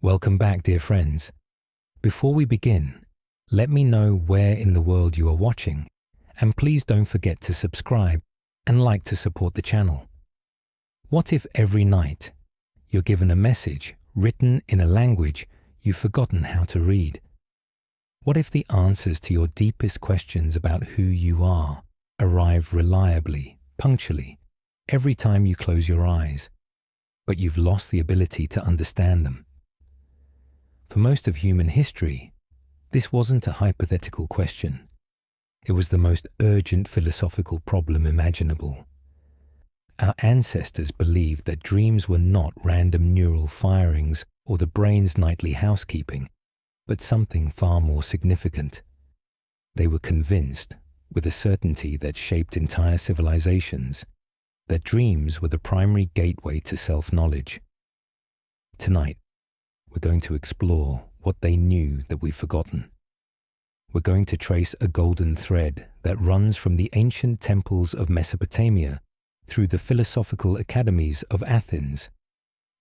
Welcome back, dear friends. Before we begin, let me know where in the world you are watching, and please don't forget to subscribe and like to support the channel. What if every night you're given a message written in a language you've forgotten how to read? What if the answers to your deepest questions about who you are arrive reliably, punctually, every time you close your eyes, but you've lost the ability to understand them? For most of human history, this wasn't a hypothetical question. It was the most urgent philosophical problem imaginable. Our ancestors believed that dreams were not random neural firings or the brain's nightly housekeeping, but something far more significant. They were convinced, with a certainty that shaped entire civilizations, that dreams were the primary gateway to self-knowledge. Tonight, we're going to explore what they knew that we've forgotten. We're going to trace a golden thread that runs from the ancient temples of Mesopotamia through the philosophical academies of Athens,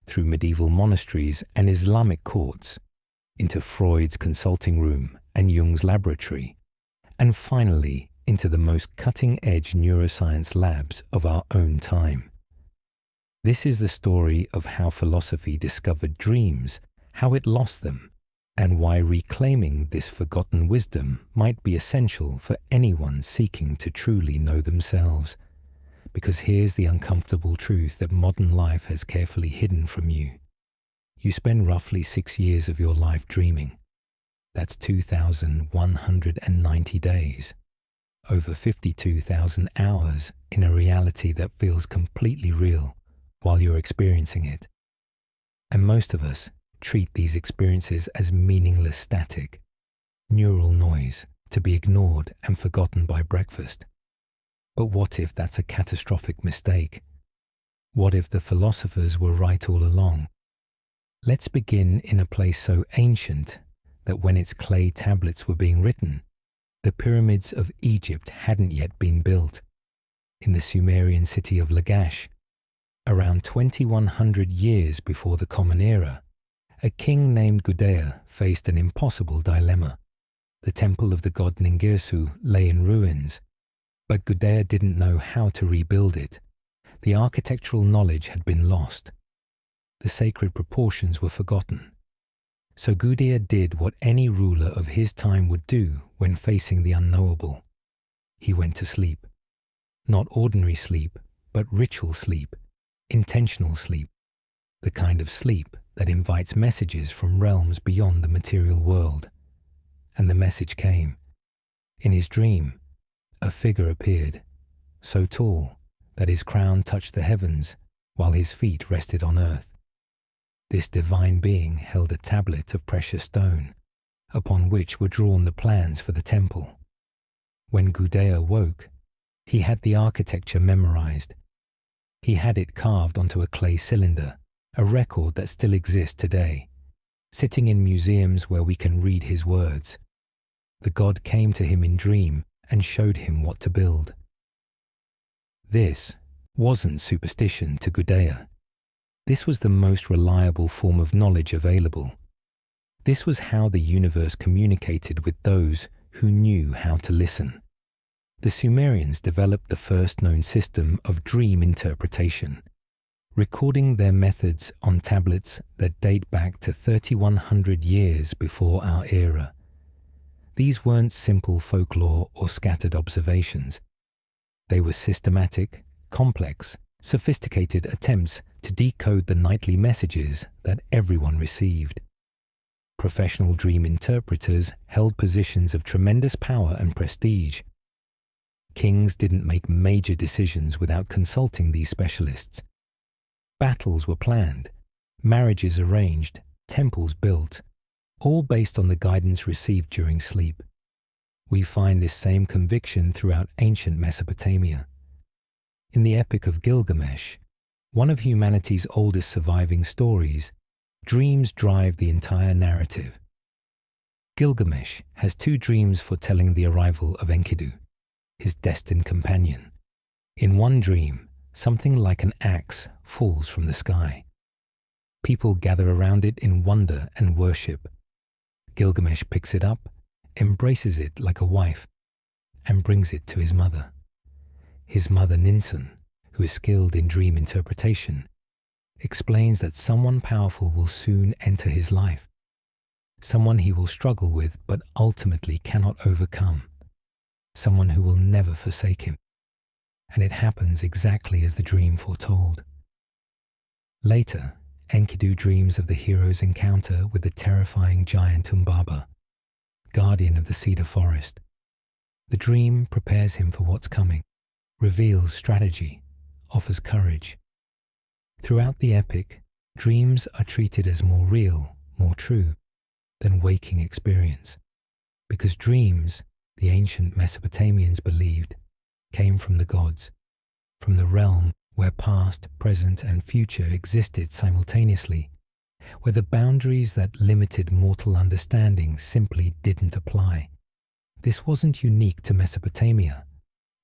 through medieval monasteries and Islamic courts, into Freud's consulting room and Jung's laboratory, and finally into the most cutting-edge neuroscience labs of our own time. This is the story of how philosophy discovered dreams, how it lost them, and why reclaiming this forgotten wisdom might be essential for anyone seeking to truly know themselves. Because here's the uncomfortable truth that modern life has carefully hidden from you. You spend roughly 6 years of your life dreaming. That's 2,190 days, over 52,000 hours in a reality that feels completely real while you're experiencing it. And most of us treat these experiences as meaningless static, neural noise to be ignored and forgotten by breakfast. But what if that's a catastrophic mistake? What if the philosophers were right all along? Let's begin in a place so ancient that when its clay tablets were being written, the pyramids of Egypt hadn't yet been built. In the Sumerian city of Lagash, around 2,100 years before the Common Era, a king named Gudea faced an impossible dilemma. The temple of the god Ningirsu lay in ruins, but Gudea didn't know how to rebuild it. The architectural knowledge had been lost. The sacred proportions were forgotten. So Gudea did what any ruler of his time would do when facing the unknowable. He went to sleep. Not ordinary sleep, but ritual sleep, intentional sleep, the kind of sleep that invites messages from realms beyond the material world. And the message came. In his dream, a figure appeared, so tall that his crown touched the heavens while his feet rested on earth. This divine being held a tablet of precious stone, upon which were drawn the plans for the temple. When Gudea woke, he had the architecture memorized. He had it carved onto a clay cylinder, a record that still exists today, sitting in museums where we can read his words. The god came to him in dream and showed him what to build. This wasn't superstition to Gudea. This was the most reliable form of knowledge available. This was how the universe communicated with those who knew how to listen. The Sumerians developed the first known system of dream interpretation, recording their methods on tablets that date back to 3,100 years before our era. These weren't simple folklore or scattered observations. They were systematic, complex, sophisticated attempts to decode the nightly messages that everyone received. Professional dream interpreters held positions of tremendous power and prestige. Kings didn't make major decisions without consulting these specialists. Battles were planned, marriages arranged, temples built, all based on the guidance received during sleep. We find this same conviction throughout ancient Mesopotamia. In the Epic of Gilgamesh, one of humanity's oldest surviving stories, dreams drive the entire narrative. Gilgamesh has 2 dreams foretelling the arrival of Enkidu, his destined companion. In one dream, something like an axe falls from the sky. People gather around it in wonder and worship. Gilgamesh picks it up, embraces it like a wife, and brings it to his mother. His mother Ninsun, who is skilled in dream interpretation, explains that someone powerful will soon enter his life, someone he will struggle with but ultimately cannot overcome, someone who will never forsake him. And it happens exactly as the dream foretold. Later, Enkidu dreams of the hero's encounter with the terrifying giant Umbaba, guardian of the cedar forest. The dream prepares him for what's coming, reveals strategy, offers courage. Throughout the epic, dreams are treated as more real, more true than waking experience, because dreams, the ancient Mesopotamians believed, came from the gods, from the realm where past, present, and future existed simultaneously, where the boundaries that limited mortal understanding simply didn't apply. This wasn't unique to Mesopotamia.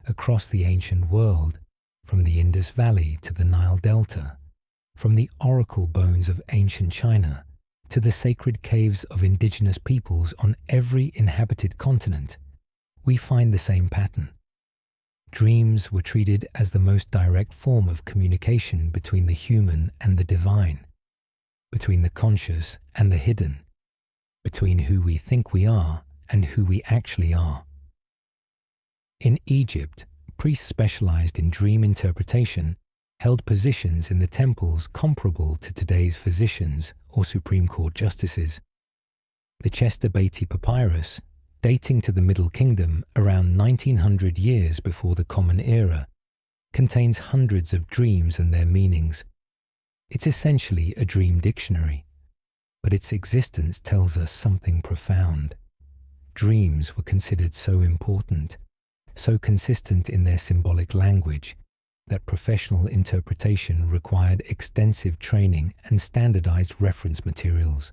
Across the ancient world, from the Indus Valley to the Nile Delta, from the oracle bones of ancient China to the sacred caves of indigenous peoples on every inhabited continent, we find the same pattern. Dreams were treated as the most direct form of communication between the human and the divine, between the conscious and the hidden, between who we think we are and who we actually are. In Egypt, priests specialized in dream interpretation held positions in the temples comparable to today's physicians or Supreme Court justices. The Chester Beatty Papyrus, dating to the Middle Kingdom around 1900 years before the Common Era, contains hundreds of dreams and their meanings. It's essentially a dream dictionary, but its existence tells us something profound. Dreams were considered so important, so consistent in their symbolic language, that professional interpretation required extensive training and standardized reference materials.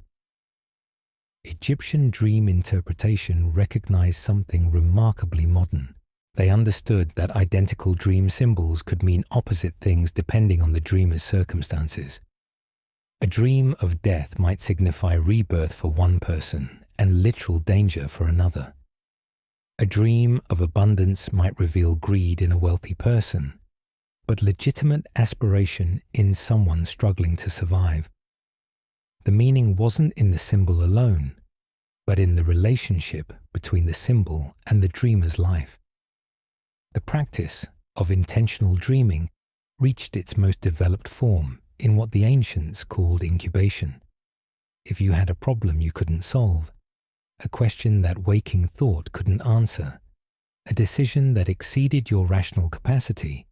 Egyptian dream interpretation recognized something remarkably modern. They understood that identical dream symbols could mean opposite things depending on the dreamer's circumstances. A dream of death might signify rebirth for one person and literal danger for another. A dream of abundance might reveal greed in a wealthy person, but legitimate aspiration in someone struggling to survive. The meaning wasn't in the symbol alone, but in the relationship between the symbol and the dreamer's life. The practice of intentional dreaming reached its most developed form in what the ancients called incubation. If you had a problem you couldn't solve, a question that waking thought couldn't answer, a decision that exceeded your rational capacity,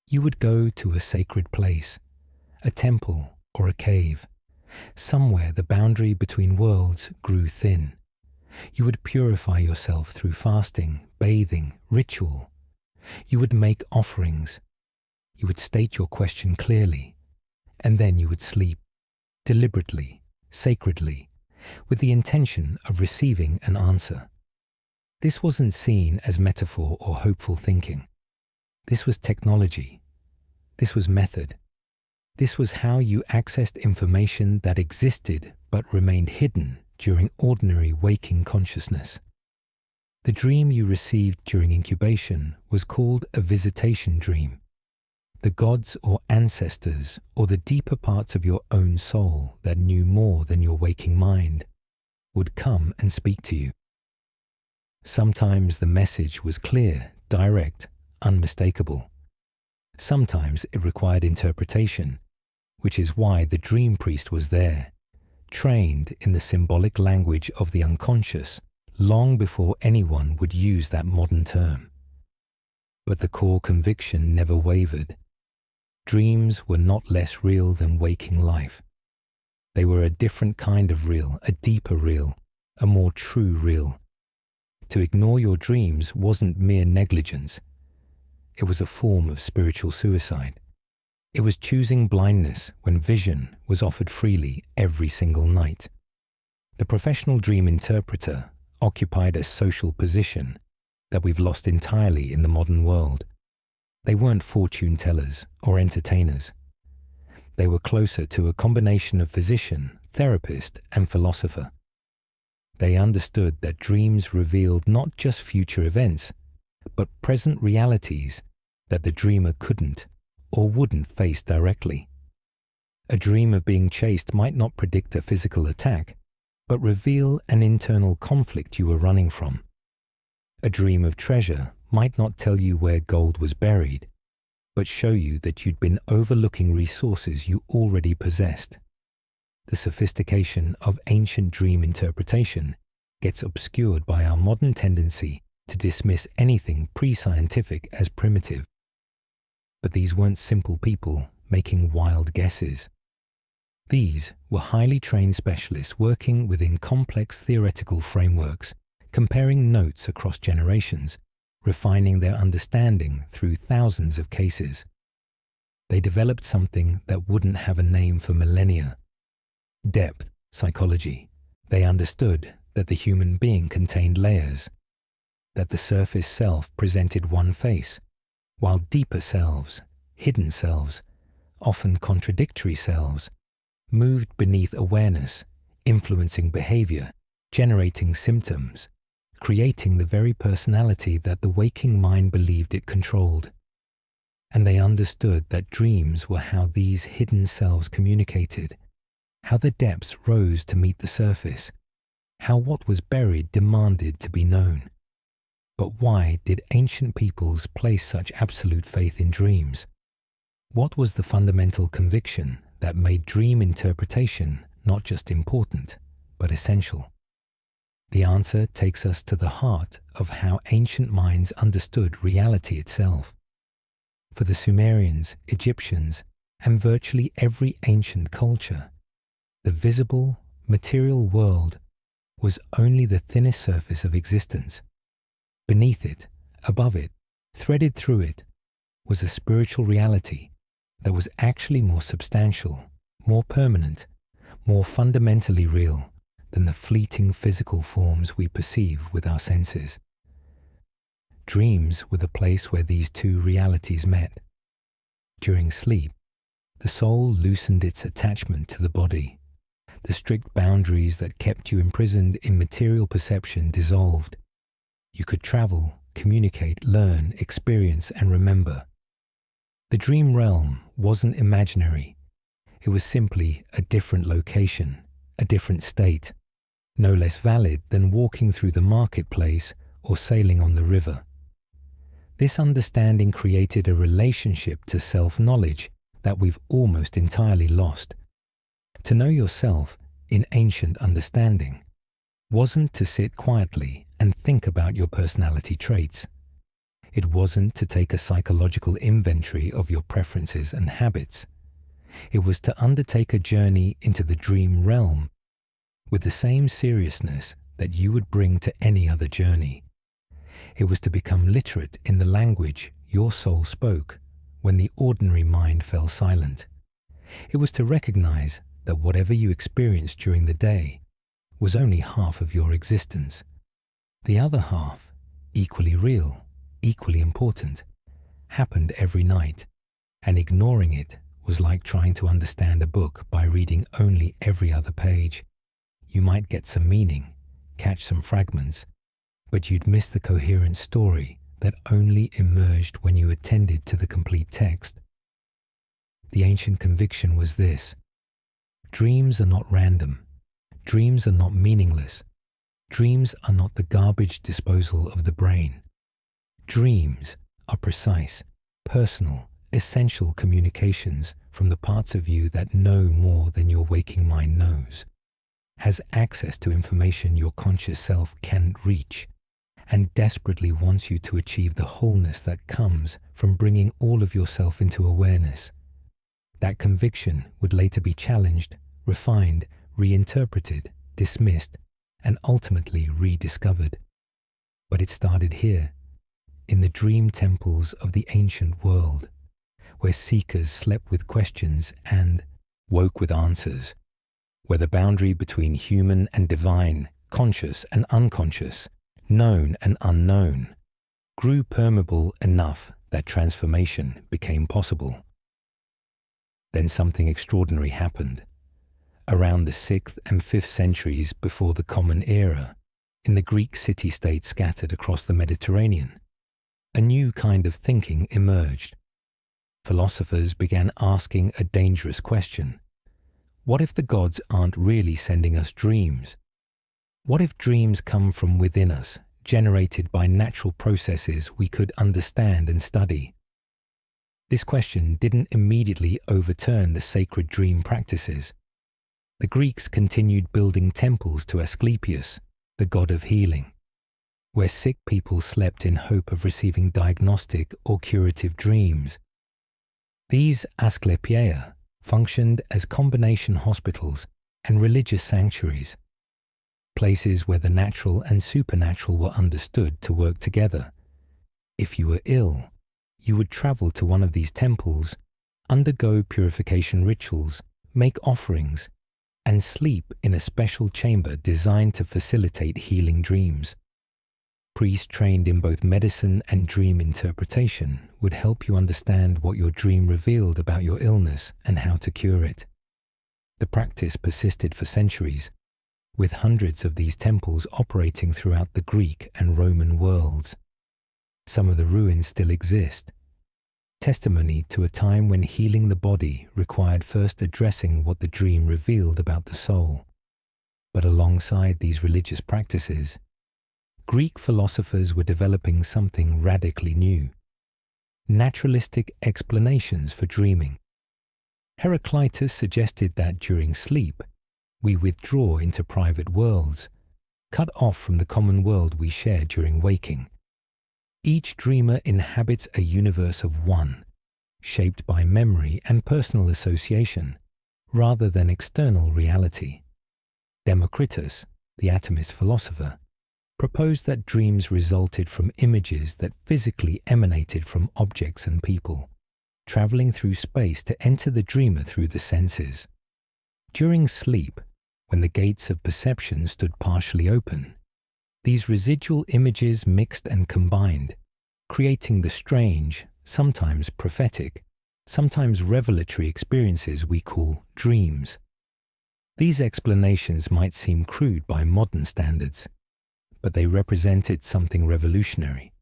you would go to a sacred place, a temple or a cave. Somewhere the boundary between worlds grew thin. You would purify yourself through fasting, bathing, ritual. You would make offerings. You would state your question clearly, and then you would sleep, deliberately, sacredly, with the intention of receiving an answer. This wasn't seen as metaphor or hopeful thinking. This was technology. This was method. This was how you accessed information that existed but remained hidden during ordinary waking consciousness. The dream you received during incubation was called a visitation dream. The gods or ancestors or the deeper parts of your own soul that knew more than your waking mind would come and speak to you. Sometimes the message was clear, direct, unmistakable. Sometimes it required interpretation, which is why the dream priest was there, trained in the symbolic language of the unconscious long before anyone would use that modern term. But the core conviction never wavered. Dreams were not less real than waking life. They were a different kind of real, a deeper real, a more true real. To ignore your dreams wasn't mere negligence. It was a form of spiritual suicide. It was choosing blindness when vision was offered freely every single night. The professional dream interpreter occupied a social position that we've lost entirely in the modern world. They weren't fortune tellers or entertainers. They were closer to a combination of physician, therapist, and philosopher. They understood that dreams revealed not just future events, but present realities that the dreamer couldn't or wouldn't face directly. A dream of being chased might not predict a physical attack, but reveal an internal conflict you were running from. A dream of treasure might not tell you where gold was buried, but show you that you'd been overlooking resources you already possessed. The sophistication of ancient dream interpretation gets obscured by our modern tendency to dismiss anything pre-scientific as primitive. But these weren't simple people making wild guesses. These were highly trained specialists working within complex theoretical frameworks, comparing notes across generations, refining their understanding through thousands of cases. They developed something that wouldn't have a name for millennia: depth psychology. They understood that the human being contained layers, that the surface self presented one face, while deeper selves, hidden selves, often contradictory selves, moved beneath awareness, influencing behavior, generating symptoms, creating the very personality that the waking mind believed it controlled. And they understood that dreams were how these hidden selves communicated, how the depths rose to meet the surface, how what was buried demanded to be known. But why did ancient peoples place such absolute faith in dreams? What was the fundamental conviction that made dream interpretation not just important, but essential? The answer takes us to the heart of how ancient minds understood reality itself. For the Sumerians, Egyptians, and virtually every ancient culture, the visible, material world was only the thinnest surface of existence. Beneath it, above it, threaded through it, was a spiritual reality that was actually more substantial, more permanent, more fundamentally real than the fleeting physical forms we perceive with our senses. Dreams were the place where these two realities met. During sleep, the soul loosened its attachment to the body. The strict boundaries that kept you imprisoned in material perception dissolved. You could travel, communicate, learn, experience, and remember. The dream realm wasn't imaginary. It was simply a different location, a different state, no less valid than walking through the marketplace or sailing on the river. This understanding created a relationship to self-knowledge that we've almost entirely lost. To know yourself, in ancient understanding, wasn't to sit quietly and think about your personality traits. It wasn't to take a psychological inventory of your preferences and habits. It was to undertake a journey into the dream realm with the same seriousness that you would bring to any other journey. It was to become literate in the language your soul spoke when the ordinary mind fell silent. It was to recognize that whatever you experienced during the day was only half of your existence. The other half, equally real, equally important, happened every night, and ignoring it was like trying to understand a book by reading only every other page. You might get some meaning, catch some fragments, but you'd miss the coherent story that only emerged when you attended to the complete text. The ancient conviction was this: dreams are not random. Dreams are not meaningless. Dreams are not the garbage disposal of the brain. Dreams are precise, personal, essential communications from the parts of you that know more than your waking mind knows, has access to information your conscious self can't reach, and desperately wants you to achieve the wholeness that comes from bringing all of yourself into awareness. That conviction would later be challenged, refined, reinterpreted, dismissed, and ultimately rediscovered. But it started here, in the dream temples of the ancient world, where seekers slept with questions and woke with answers, where the boundary between human and divine, conscious and unconscious, known and unknown, grew permeable enough that transformation became possible. Then something extraordinary happened. Around the 6th and 5th centuries before the Common Era, in the Greek city-states scattered across the Mediterranean, a new kind of thinking emerged. Philosophers began asking a dangerous question. What if the gods aren't really sending us dreams? What if dreams come from within us, generated by natural processes we could understand and study? This question didn't immediately overturn the sacred dream practices. The Greeks continued building temples to Asclepius, the god of healing, where sick people slept in hope of receiving diagnostic or curative dreams. These Asclepia functioned as combination hospitals and religious sanctuaries, places where the natural and supernatural were understood to work together. If you were ill, you would travel to one of these temples, undergo purification rituals, make offerings, and sleep in a special chamber designed to facilitate healing dreams. Priests trained in both medicine and dream interpretation would help you understand what your dream revealed about your illness and how to cure it. The practice persisted for centuries, with hundreds of these temples operating throughout the Greek and Roman worlds. Some of the ruins still exist, testimony to a time when healing the body required first addressing what the dream revealed about the soul. But alongside these religious practices, Greek philosophers were developing something radically new: naturalistic explanations for dreaming. Heraclitus suggested that during sleep, we withdraw into private worlds, cut off from the common world we share during waking. Each dreamer inhabits a universe of one, shaped by memory and personal association, rather than external reality. Democritus, the atomist philosopher, proposed that dreams resulted from images that physically emanated from objects and people, traveling through space to enter the dreamer through the senses. During sleep, when the gates of perception stood partially open, these residual images mixed and combined, creating the strange, sometimes prophetic, sometimes revelatory experiences we call dreams. These explanations might seem crude by modern standards, but they represented something revolutionary.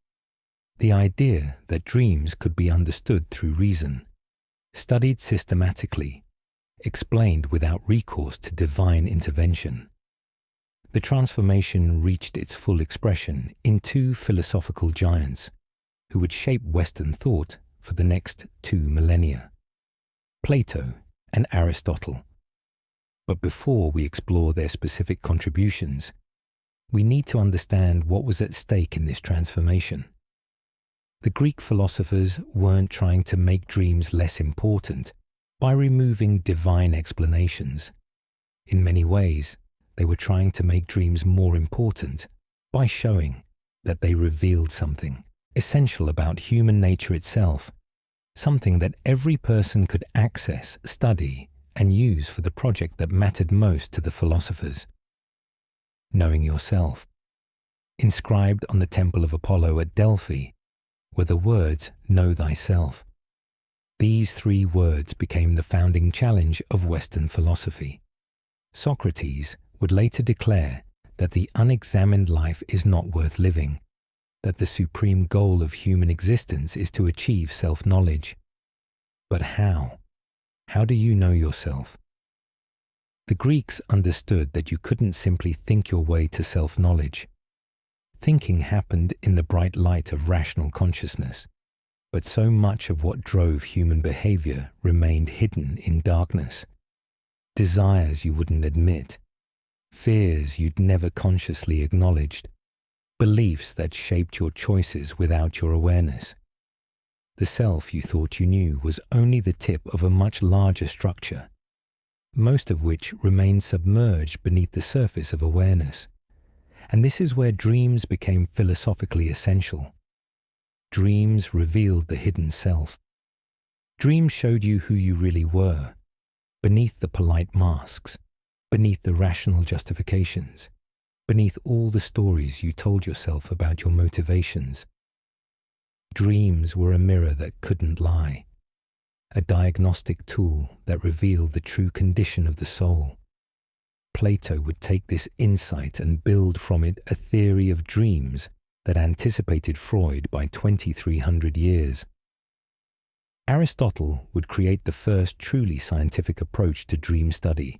The idea that dreams could be understood through reason, studied systematically, explained without recourse to divine intervention. The transformation reached its full expression in two philosophical giants who would shape Western thought for the next 2 millennia: Plato and Aristotle. But before we explore their specific contributions, we need to understand what was at stake in this transformation. The Greek philosophers weren't trying to make dreams less important by removing divine explanations. In many ways, they were trying to make dreams more important by showing that they revealed something essential about human nature itself, something that every person could access, study, and use for the project that mattered most to the philosophers: knowing yourself. Inscribed on the Temple of Apollo at Delphi were the words, "Know thyself." These 3 words became the founding challenge of Western philosophy. Socrates would later declare that the unexamined life is not worth living, that the supreme goal of human existence is to achieve self-knowledge. But how? How do you know yourself? The Greeks understood that you couldn't simply think your way to self-knowledge. Thinking happened in the bright light of rational consciousness, but so much of what drove human behavior remained hidden in darkness. Desires you wouldn't admit, fears you'd never consciously acknowledged, beliefs that shaped your choices without your awareness. The self you thought you knew was only the tip of a much larger structure, most of which remained submerged beneath the surface of awareness. And this is where dreams became philosophically essential. Dreams revealed the hidden self. Dreams showed you who you really were, beneath the polite masks, beneath the rational justifications, beneath all the stories you told yourself about your motivations. Dreams were a mirror that couldn't lie, a diagnostic tool that revealed the true condition of the soul. Plato would take this insight and build from it a theory of dreams that anticipated Freud by 2,300 years. Aristotle would create the first truly scientific approach to dream study,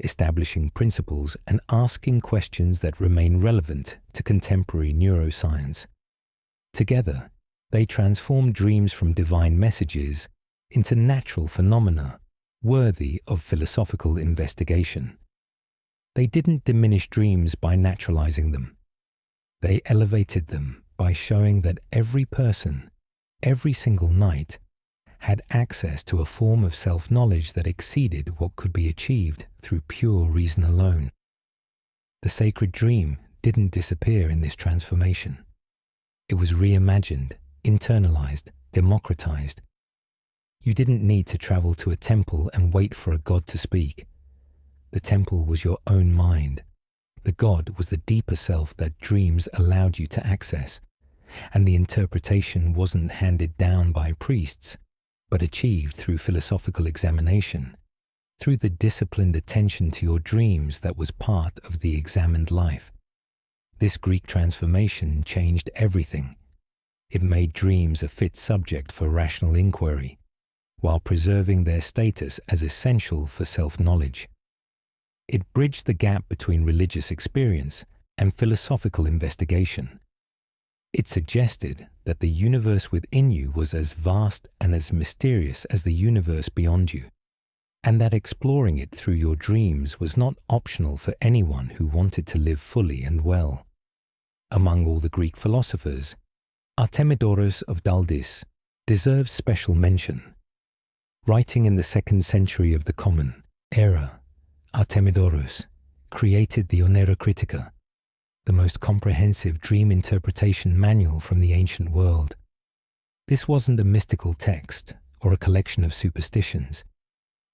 establishing principles and asking questions that remain relevant to contemporary neuroscience. Together, they transformed dreams from divine messages into natural phenomena worthy of philosophical investigation. They didn't diminish dreams by naturalizing them. They elevated them by showing that every person, every single night, had access to a form of self-knowledge that exceeded what could be achieved through pure reason alone. The sacred dream didn't disappear in this transformation. It was reimagined, internalized, democratized. You didn't need to travel to a temple and wait for a god to speak. The temple was your own mind. The god was the deeper self that dreams allowed you to access, and the interpretation wasn't handed down by priests, but achieved through philosophical examination, through the disciplined attention to your dreams that was part of the examined life. This Greek transformation changed everything. It made dreams a fit subject for rational inquiry, while preserving their status as essential for self-knowledge. It bridged the gap between religious experience and philosophical investigation. It suggested that the universe within you was as vast and as mysterious as the universe beyond you, and that exploring it through your dreams was not optional for anyone who wanted to live fully and well. Among all the Greek philosophers, Artemidoros of Daldis deserves special mention. Writing in the 2nd century of the Common Era, Artemidoros created the Onera Critica, the most comprehensive dream interpretation manual from the ancient world. This wasn't a mystical text or a collection of superstitions.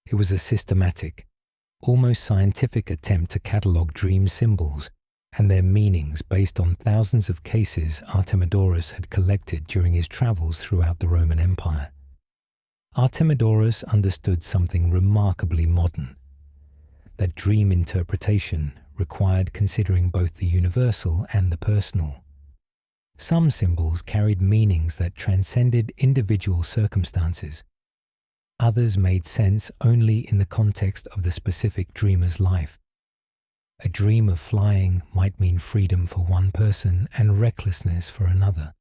It was a systematic, almost scientific attempt to catalogue dream symbols and their meanings based on thousands of cases Artemidoros had collected during his travels throughout the Roman Empire. Artemidoros understood something remarkably modern, that dream interpretation required considering both the universal and the personal. Some symbols carried meanings that transcended individual circumstances. Others made sense only in the context of the specific dreamer's life. A dream of flying might mean freedom for one person and recklessness for another.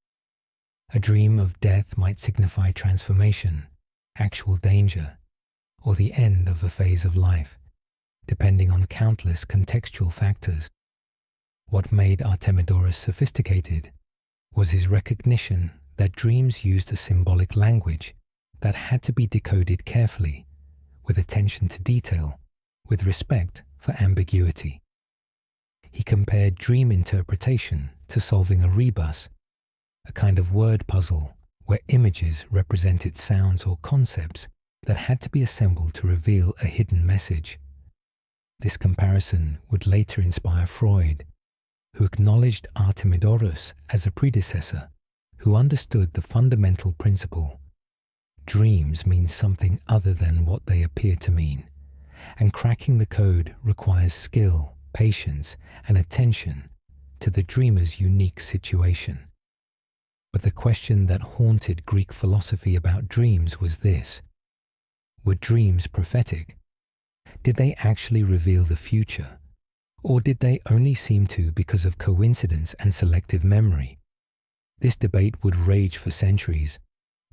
A dream of death might signify transformation, actual danger, or the end of a phase of life, depending on countless contextual factors. What made Artemidoros sophisticated was his recognition that dreams used a symbolic language that had to be decoded carefully, with attention to detail, with respect for ambiguity. He compared dream interpretation to solving a rebus, a kind of word puzzle where images represented sounds or concepts that had to be assembled to reveal a hidden message. This comparison would later inspire Freud, who acknowledged Artemidoros as a predecessor who understood the fundamental principle: dreams mean something other than what they appear to mean, and cracking the code requires skill, patience, and attention to the dreamer's unique situation. But the question that haunted Greek philosophy about dreams was this: were dreams prophetic? Did they actually reveal the future? Or did they only seem to because of coincidence and selective memory? This debate would rage for centuries,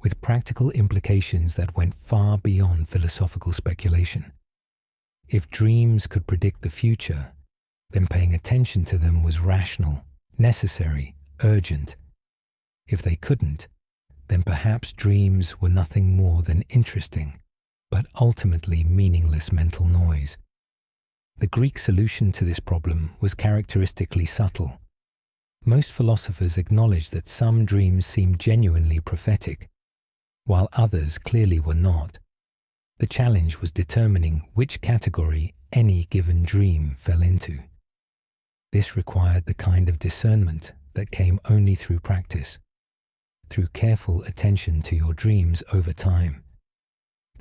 with practical implications that went far beyond philosophical speculation. If dreams could predict the future, then paying attention to them was rational, necessary, urgent. If they couldn't, then perhaps dreams were nothing more than interesting, but ultimately meaningless mental noise. The Greek solution to this problem was characteristically subtle. Most philosophers acknowledged that some dreams seemed genuinely prophetic, while others clearly were not. The challenge was determining which category any given dream fell into. This required the kind of discernment that came only through practice, through careful attention to your dreams over time.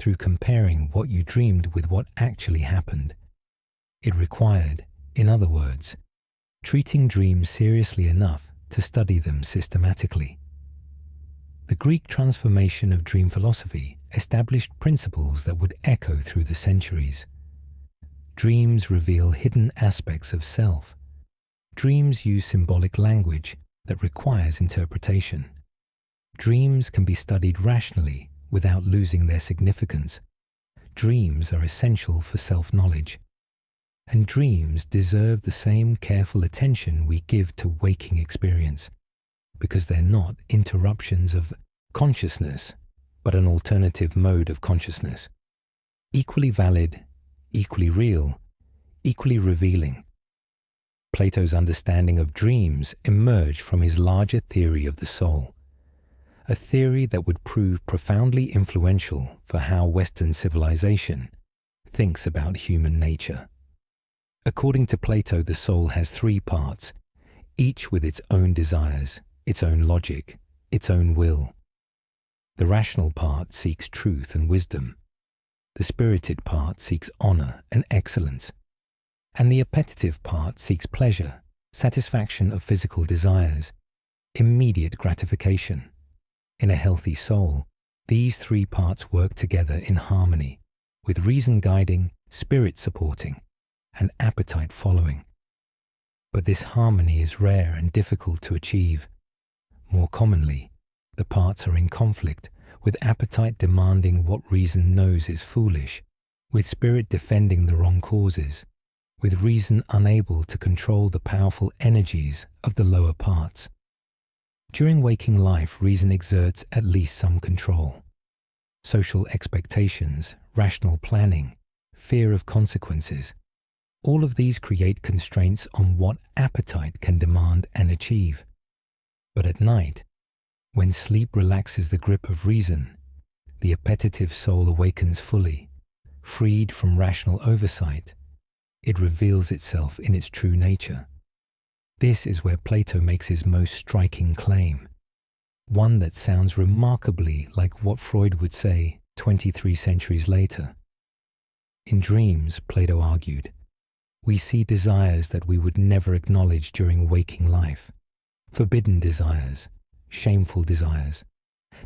through comparing what you dreamed with what actually happened. It required, in other words, treating dreams seriously enough to study them systematically. The Greek transformation of dream philosophy established principles that would echo through the centuries. Dreams reveal hidden aspects of self. Dreams use symbolic language that requires interpretation. Dreams can be studied rationally without losing their significance. Dreams are essential for self-knowledge. And dreams deserve the same careful attention we give to waking experience, because they're not interruptions of consciousness, but an alternative mode of consciousness. Equally valid, equally real, equally revealing. Plato's understanding of dreams emerged from his larger theory of the soul, a theory that would prove profoundly influential for how Western civilization thinks about human nature. According to Plato, the soul has three parts, each with its own desires, its own logic, its own will. The rational part seeks truth and wisdom. The spirited part seeks honor and excellence. And the appetitive part seeks pleasure, satisfaction of physical desires, immediate gratification. In a healthy soul, these three parts work together in harmony, with reason guiding, spirit supporting, and appetite following. But this harmony is rare and difficult to achieve. More commonly, the parts are in conflict, with appetite demanding what reason knows is foolish, with spirit defending the wrong causes, with reason unable to control the powerful energies of the lower parts. During waking life, reason exerts at least some control. Social expectations, rational planning, fear of consequences, all of these create constraints on what appetite can demand and achieve. But at night, when sleep relaxes the grip of reason, the appetitive soul awakens fully, freed from rational oversight. It reveals itself in its true nature. This is where Plato makes his most striking claim, one that sounds remarkably like what Freud would say 23 centuries later. In dreams, Plato argued, we see desires that we would never acknowledge during waking life, forbidden desires, shameful desires,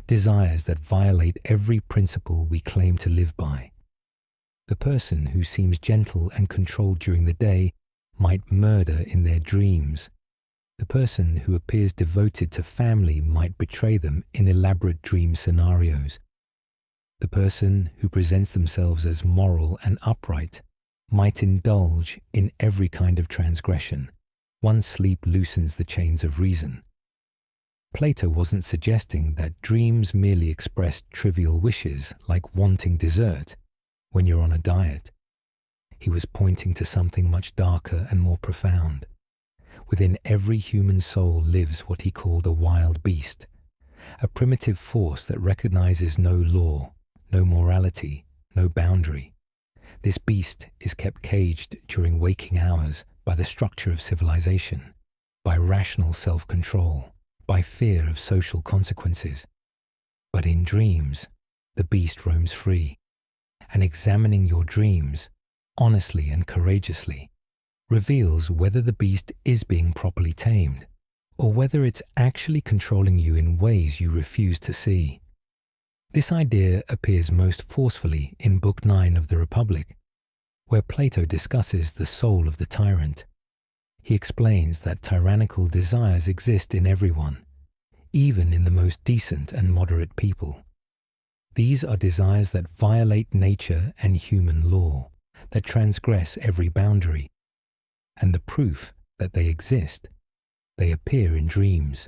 desires that violate every principle we claim to live by. The person who seems gentle and controlled during the day might murder in their dreams. The person who appears devoted to family might betray them in elaborate dream scenarios. The person who presents themselves as moral and upright might indulge in every kind of transgression once sleep loosens the chains of reason. Plato wasn't suggesting that dreams merely expressed trivial wishes like wanting dessert when you're on a diet. He was pointing to something much darker and more profound. Within every human soul lives what he called a wild beast, a primitive force that recognizes no law, no morality, no boundary. This beast is kept caged during waking hours by the structure of civilization, by rational self-control, by fear of social consequences. But in dreams, the beast roams free, and examining your dreams, honestly and courageously, reveals whether the beast is being properly tamed, or whether it's actually controlling you in ways you refuse to see. This idea appears most forcefully in Book 9 of the Republic, where Plato discusses the soul of the tyrant. He explains that tyrannical desires exist in everyone, even in the most decent and moderate people. These are desires that violate nature and human law, that transgress every boundary. And the proof that they exist, they appear in dreams,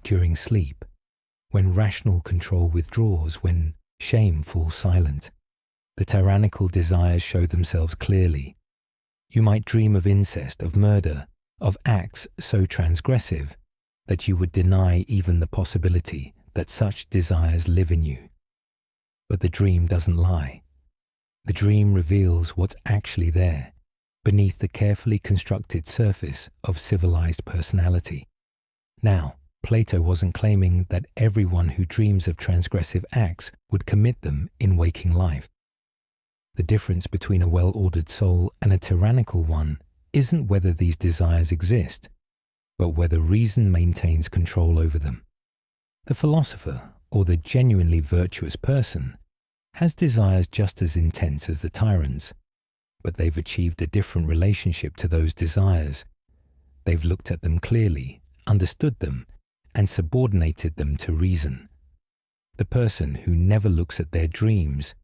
during sleep, when rational control withdraws, when shame falls silent. The tyrannical desires show themselves clearly. You might dream of incest, of murder, of acts so transgressive that you would deny even the possibility that such desires live in you. But the dream doesn't lie. The dream reveals what's actually there, beneath the carefully constructed surface of civilized personality. Now, Plato wasn't claiming that everyone who dreams of transgressive acts would commit them in waking life. The difference between a well-ordered soul and a tyrannical one isn't whether these desires exist, but whether reason maintains control over them. The philosopher, or the genuinely virtuous person, has desires just as intense as the tyrants, but they've achieved a different relationship to those desires. They've looked at them clearly, understood them, and subordinated them to reason. The person who never looks at their dreams,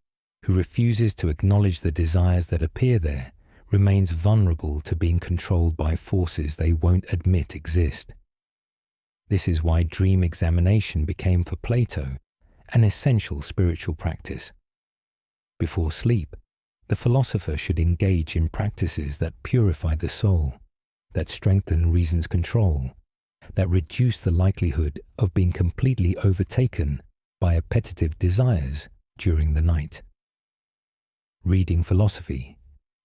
who refuses to acknowledge the desires that appear there, remains vulnerable to being controlled by forces they won't admit exist. This is why dream examination became for Plato an essential spiritual practice. Before sleep, the philosopher should engage in practices that purify the soul, that strengthen reason's control, that reduce the likelihood of being completely overtaken by appetitive desires during the night. Reading philosophy,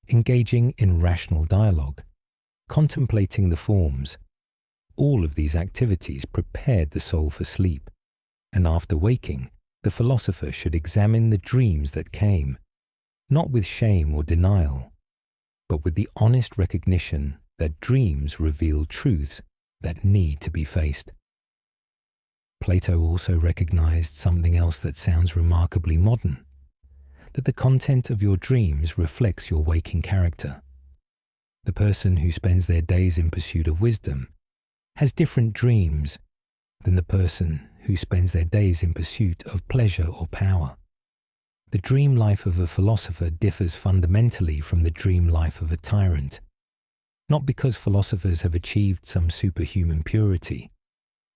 engaging in rational dialogue, contemplating the forms, all of these activities prepared the soul for sleep, and after waking, the philosopher should examine the dreams that came, not with shame or denial, but with the honest recognition that dreams reveal truths that need to be faced. Plato also recognized something else that sounds remarkably modern, that the content of your dreams reflects your waking character. The person who spends their days in pursuit of wisdom has different dreams than the person who spends their days in pursuit of pleasure or power. The dream life of a philosopher differs fundamentally from the dream life of a tyrant, not because philosophers have achieved some superhuman purity,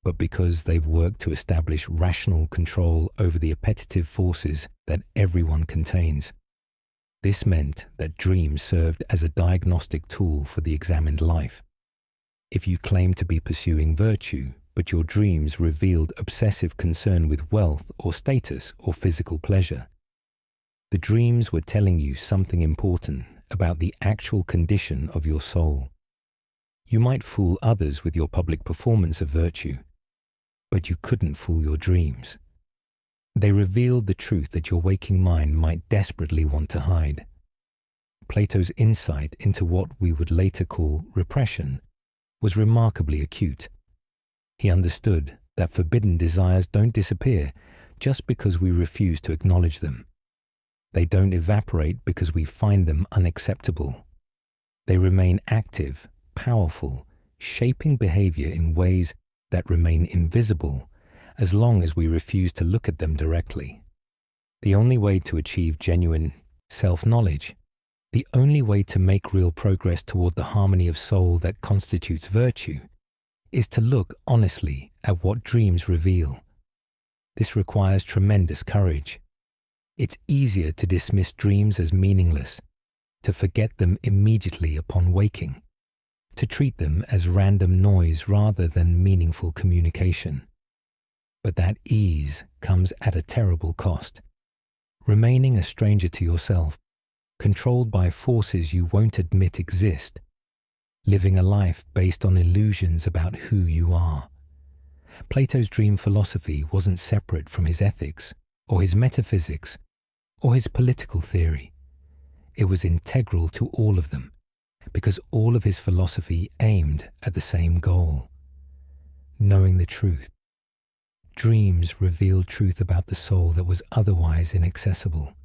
but because they've worked to establish rational control over the appetitive forces that everyone contains. This meant that dreams served as a diagnostic tool for the examined life. If you claim to be pursuing virtue, but your dreams revealed obsessive concern with wealth or status or physical pleasure, the dreams were telling you something important about the actual condition of your soul. You might fool others with your public performance of virtue, but you couldn't fool your dreams. They revealed the truth that your waking mind might desperately want to hide. Plato's insight into what we would later call repression was remarkably acute. He understood that forbidden desires don't disappear just because we refuse to acknowledge them. They don't evaporate because we find them unacceptable. They remain active, powerful, shaping behavior in ways that remain invisible as long as we refuse to look at them directly. The only way to achieve genuine self-knowledge, the only way to make real progress toward the harmony of soul that constitutes virtue, is to look honestly at what dreams reveal. This requires tremendous courage. It's easier to dismiss dreams as meaningless, to forget them immediately upon waking, to treat them as random noise rather than meaningful communication. But that ease comes at a terrible cost. Remaining a stranger to yourself, controlled by forces you won't admit exist, living a life based on illusions about who you are. Plato's dream philosophy wasn't separate from his ethics, or his metaphysics, or his political theory. It was integral to all of them, because all of his philosophy aimed at the same goal: knowing the truth. Dreams revealed truth about the soul that was otherwise inaccessible.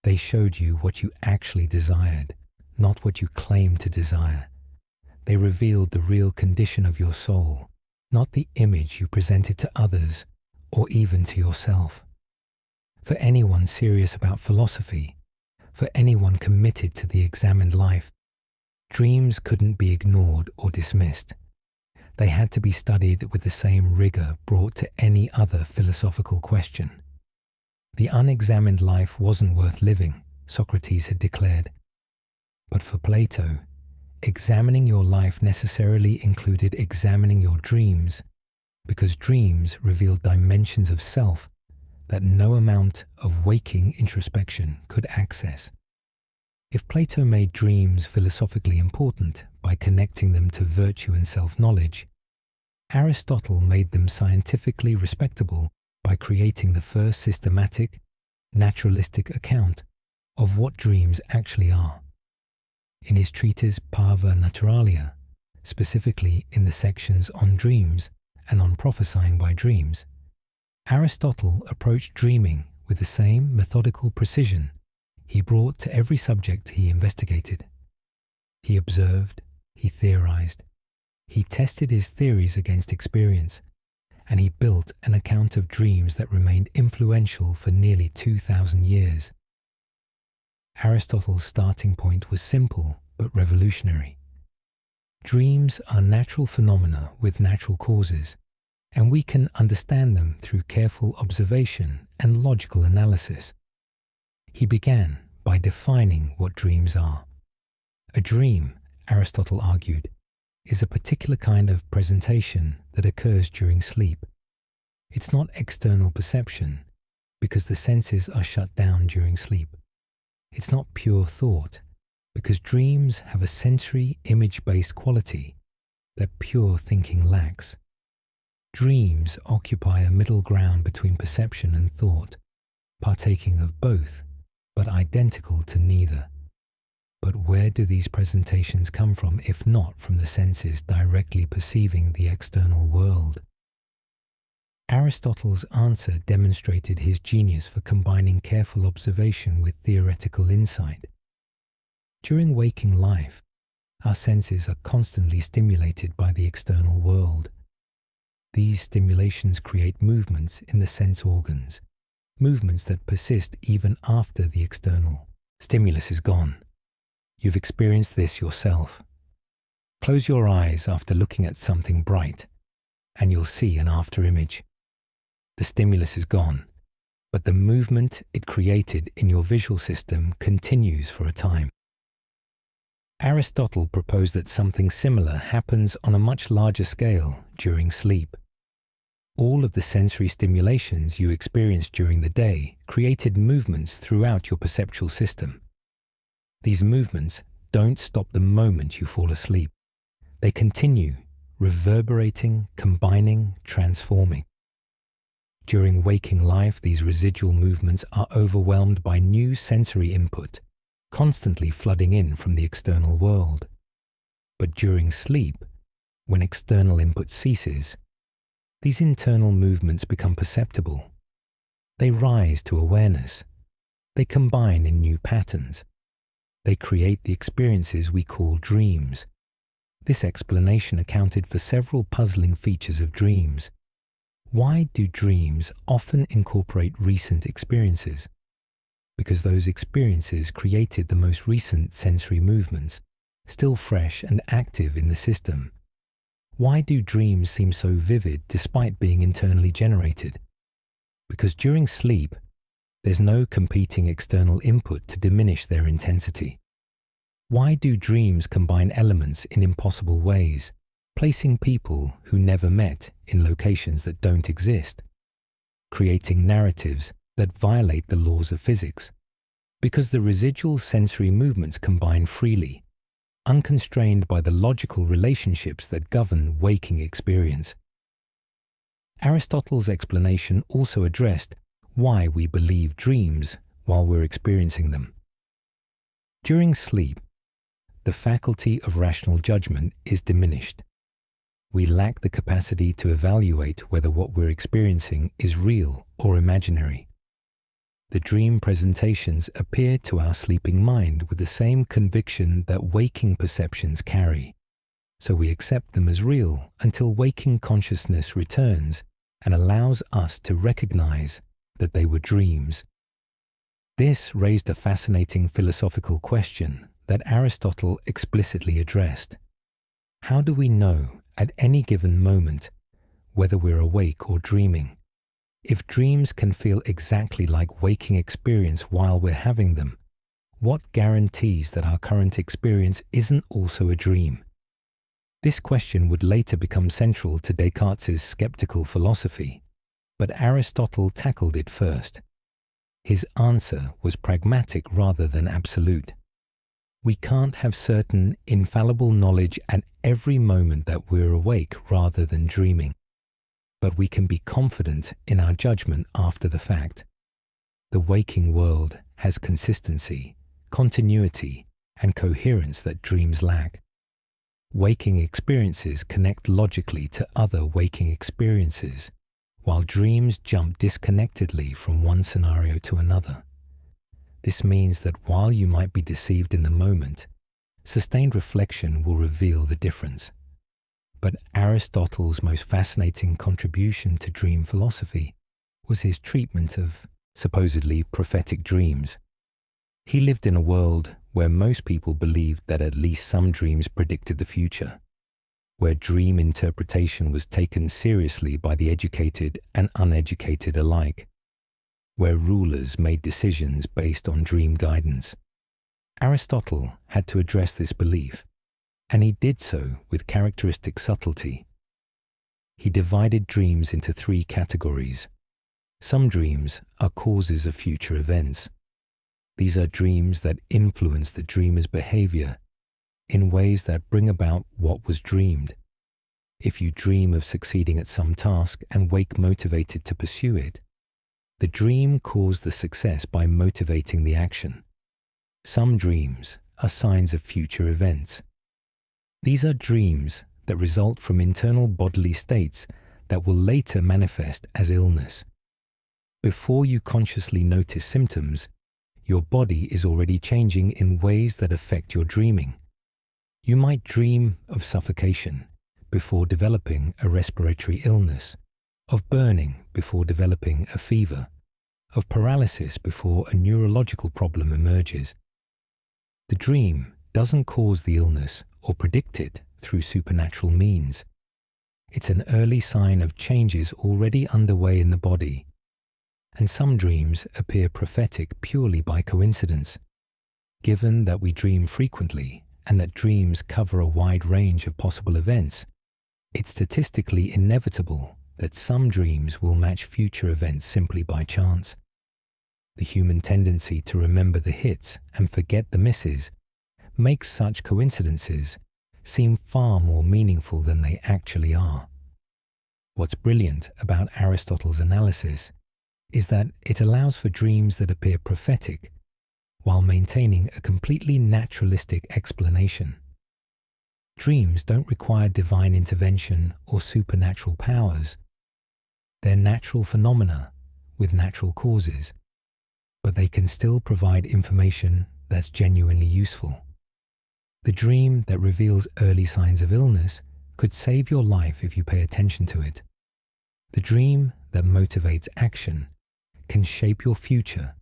They showed you what you actually desired, not what you claimed to desire. They revealed the real condition of your soul, not the image you presented to others or even to yourself. For anyone serious about philosophy, for anyone committed to the examined life, dreams couldn't be ignored or dismissed. They had to be studied with the same rigor brought to any other philosophical question. The unexamined life wasn't worth living, Socrates had declared. But for Plato, examining your life necessarily included examining your dreams, because dreams revealed dimensions of self that no amount of waking introspection could access. If Plato made dreams philosophically important by connecting them to virtue and self-knowledge, Aristotle made them scientifically respectable by creating the first systematic, naturalistic account of what dreams actually are. In his treatise Parva Naturalia, specifically in the sections on dreams and on prophesying by dreams, Aristotle approached dreaming with the same methodical precision he brought to every subject he investigated. He observed, he theorized, he tested his theories against experience, and he built an account of dreams that remained influential for nearly 2,000 years. Aristotle's starting point was simple but revolutionary. Dreams are natural phenomena with natural causes, and we can understand them through careful observation and logical analysis. He began by defining what dreams are. A dream, Aristotle argued, is a particular kind of presentation that occurs during sleep. It's not external perception, because the senses are shut down during sleep. It's not pure thought, because dreams have a sensory, image-based quality that pure thinking lacks. Dreams occupy a middle ground between perception and thought, partaking of both, but identical to neither. But where do these presentations come from if not from the senses directly perceiving the external world? Aristotle's answer demonstrated his genius for combining careful observation with theoretical insight. During waking life, our senses are constantly stimulated by the external world. These stimulations create movements in the sense organs, movements that persist even after the external stimulus is gone. You've experienced this yourself. Close your eyes after looking at something bright, and you'll see an after-image. The stimulus is gone, but the movement it created in your visual system continues for a time. Aristotle proposed that something similar happens on a much larger scale during sleep. All of the sensory stimulations you experienced during the day created movements throughout your perceptual system. These movements don't stop the moment you fall asleep. They continue, reverberating, combining, transforming. During waking life, these residual movements are overwhelmed by new sensory input, constantly flooding in from the external world. But during sleep, when external input ceases, these internal movements become perceptible. They rise to awareness. They combine in new patterns. They create the experiences we call dreams. This explanation accounted for several puzzling features of dreams. Why do dreams often incorporate recent experiences? Because those experiences created the most recent sensory movements, still fresh and active in the system. Why do dreams seem so vivid despite being internally generated? Because during sleep, there's no competing external input to diminish their intensity. Why do dreams combine elements in impossible ways, placing people who never met in locations that don't exist, creating narratives that violate the laws of physics? Because the residual sensory movements combine freely, unconstrained by the logical relationships that govern waking experience. Aristotle's explanation also addressed why we believe dreams while we're experiencing them. During sleep, the faculty of rational judgment is diminished. We lack the capacity to evaluate whether what we're experiencing is real or imaginary. The dream presentations appear to our sleeping mind with the same conviction that waking perceptions carry, so we accept them as real until waking consciousness returns and allows us to recognize that they were dreams. This raised a fascinating philosophical question that Aristotle explicitly addressed. How do we know at any given moment whether we're awake or dreaming? If dreams can feel exactly like waking experience while we're having them, what guarantees that our current experience isn't also a dream? This question would later become central to Descartes' skeptical philosophy, but Aristotle tackled it first. His answer was pragmatic rather than absolute. We can't have certain infallible knowledge at every moment that we're awake rather than dreaming, but we can be confident in our judgment after the fact. The waking world has consistency, continuity, and coherence that dreams lack. Waking experiences connect logically to other waking experiences, while dreams jump disconnectedly from one scenario to another. This means that while you might be deceived in the moment, sustained reflection will reveal the difference. But Aristotle's most fascinating contribution to dream philosophy was his treatment of supposedly prophetic dreams. He lived in a world where most people believed that at least some dreams predicted the future, where dream interpretation was taken seriously by the educated and uneducated alike, where rulers made decisions based on dream guidance. Aristotle had to address this belief, and he did so with characteristic subtlety. He divided dreams into three categories. Some dreams are causes of future events. These are dreams that influence the dreamer's behavior in ways that bring about what was dreamed. If you dream of succeeding at some task and wake motivated to pursue it, the dream caused the success by motivating the action. Some dreams are signs of future events. These are dreams that result from internal bodily states that will later manifest as illness. Before you consciously notice symptoms, your body is already changing in ways that affect your dreaming. You might dream of suffocation before developing a respiratory illness, of burning before developing a fever, of paralysis before a neurological problem emerges. The dream doesn't cause the illness or predict it through supernatural means. It's an early sign of changes already underway in the body. And some dreams appear prophetic purely by coincidence. Given that we dream frequently and that dreams cover a wide range of possible events, it's statistically inevitable that some dreams will match future events simply by chance. The human tendency to remember the hits and forget the misses makes such coincidences seem far more meaningful than they actually are. What's brilliant about Aristotle's analysis is that it allows for dreams that appear prophetic while maintaining a completely naturalistic explanation. Dreams don't require divine intervention or supernatural powers. They're natural phenomena with natural causes, but they can still provide information that's genuinely useful. The dream that reveals early signs of illness could save your life if you pay attention to it. The dream that motivates action can shape your future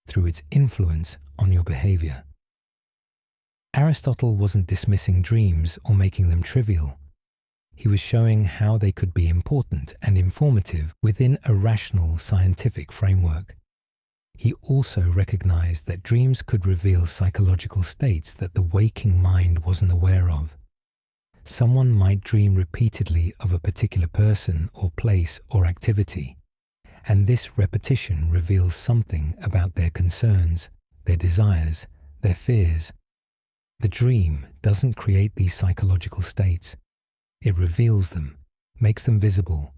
through its influence on your behavior. Aristotle wasn't dismissing dreams or making them trivial. He was showing how they could be important and informative within a rational scientific framework. He also recognized that dreams could reveal psychological states that the waking mind wasn't aware of. Someone might dream repeatedly of a particular person or place or activity, and this repetition reveals something about their concerns, their desires, their fears. The dream doesn't create these psychological states. It reveals them, makes them visible,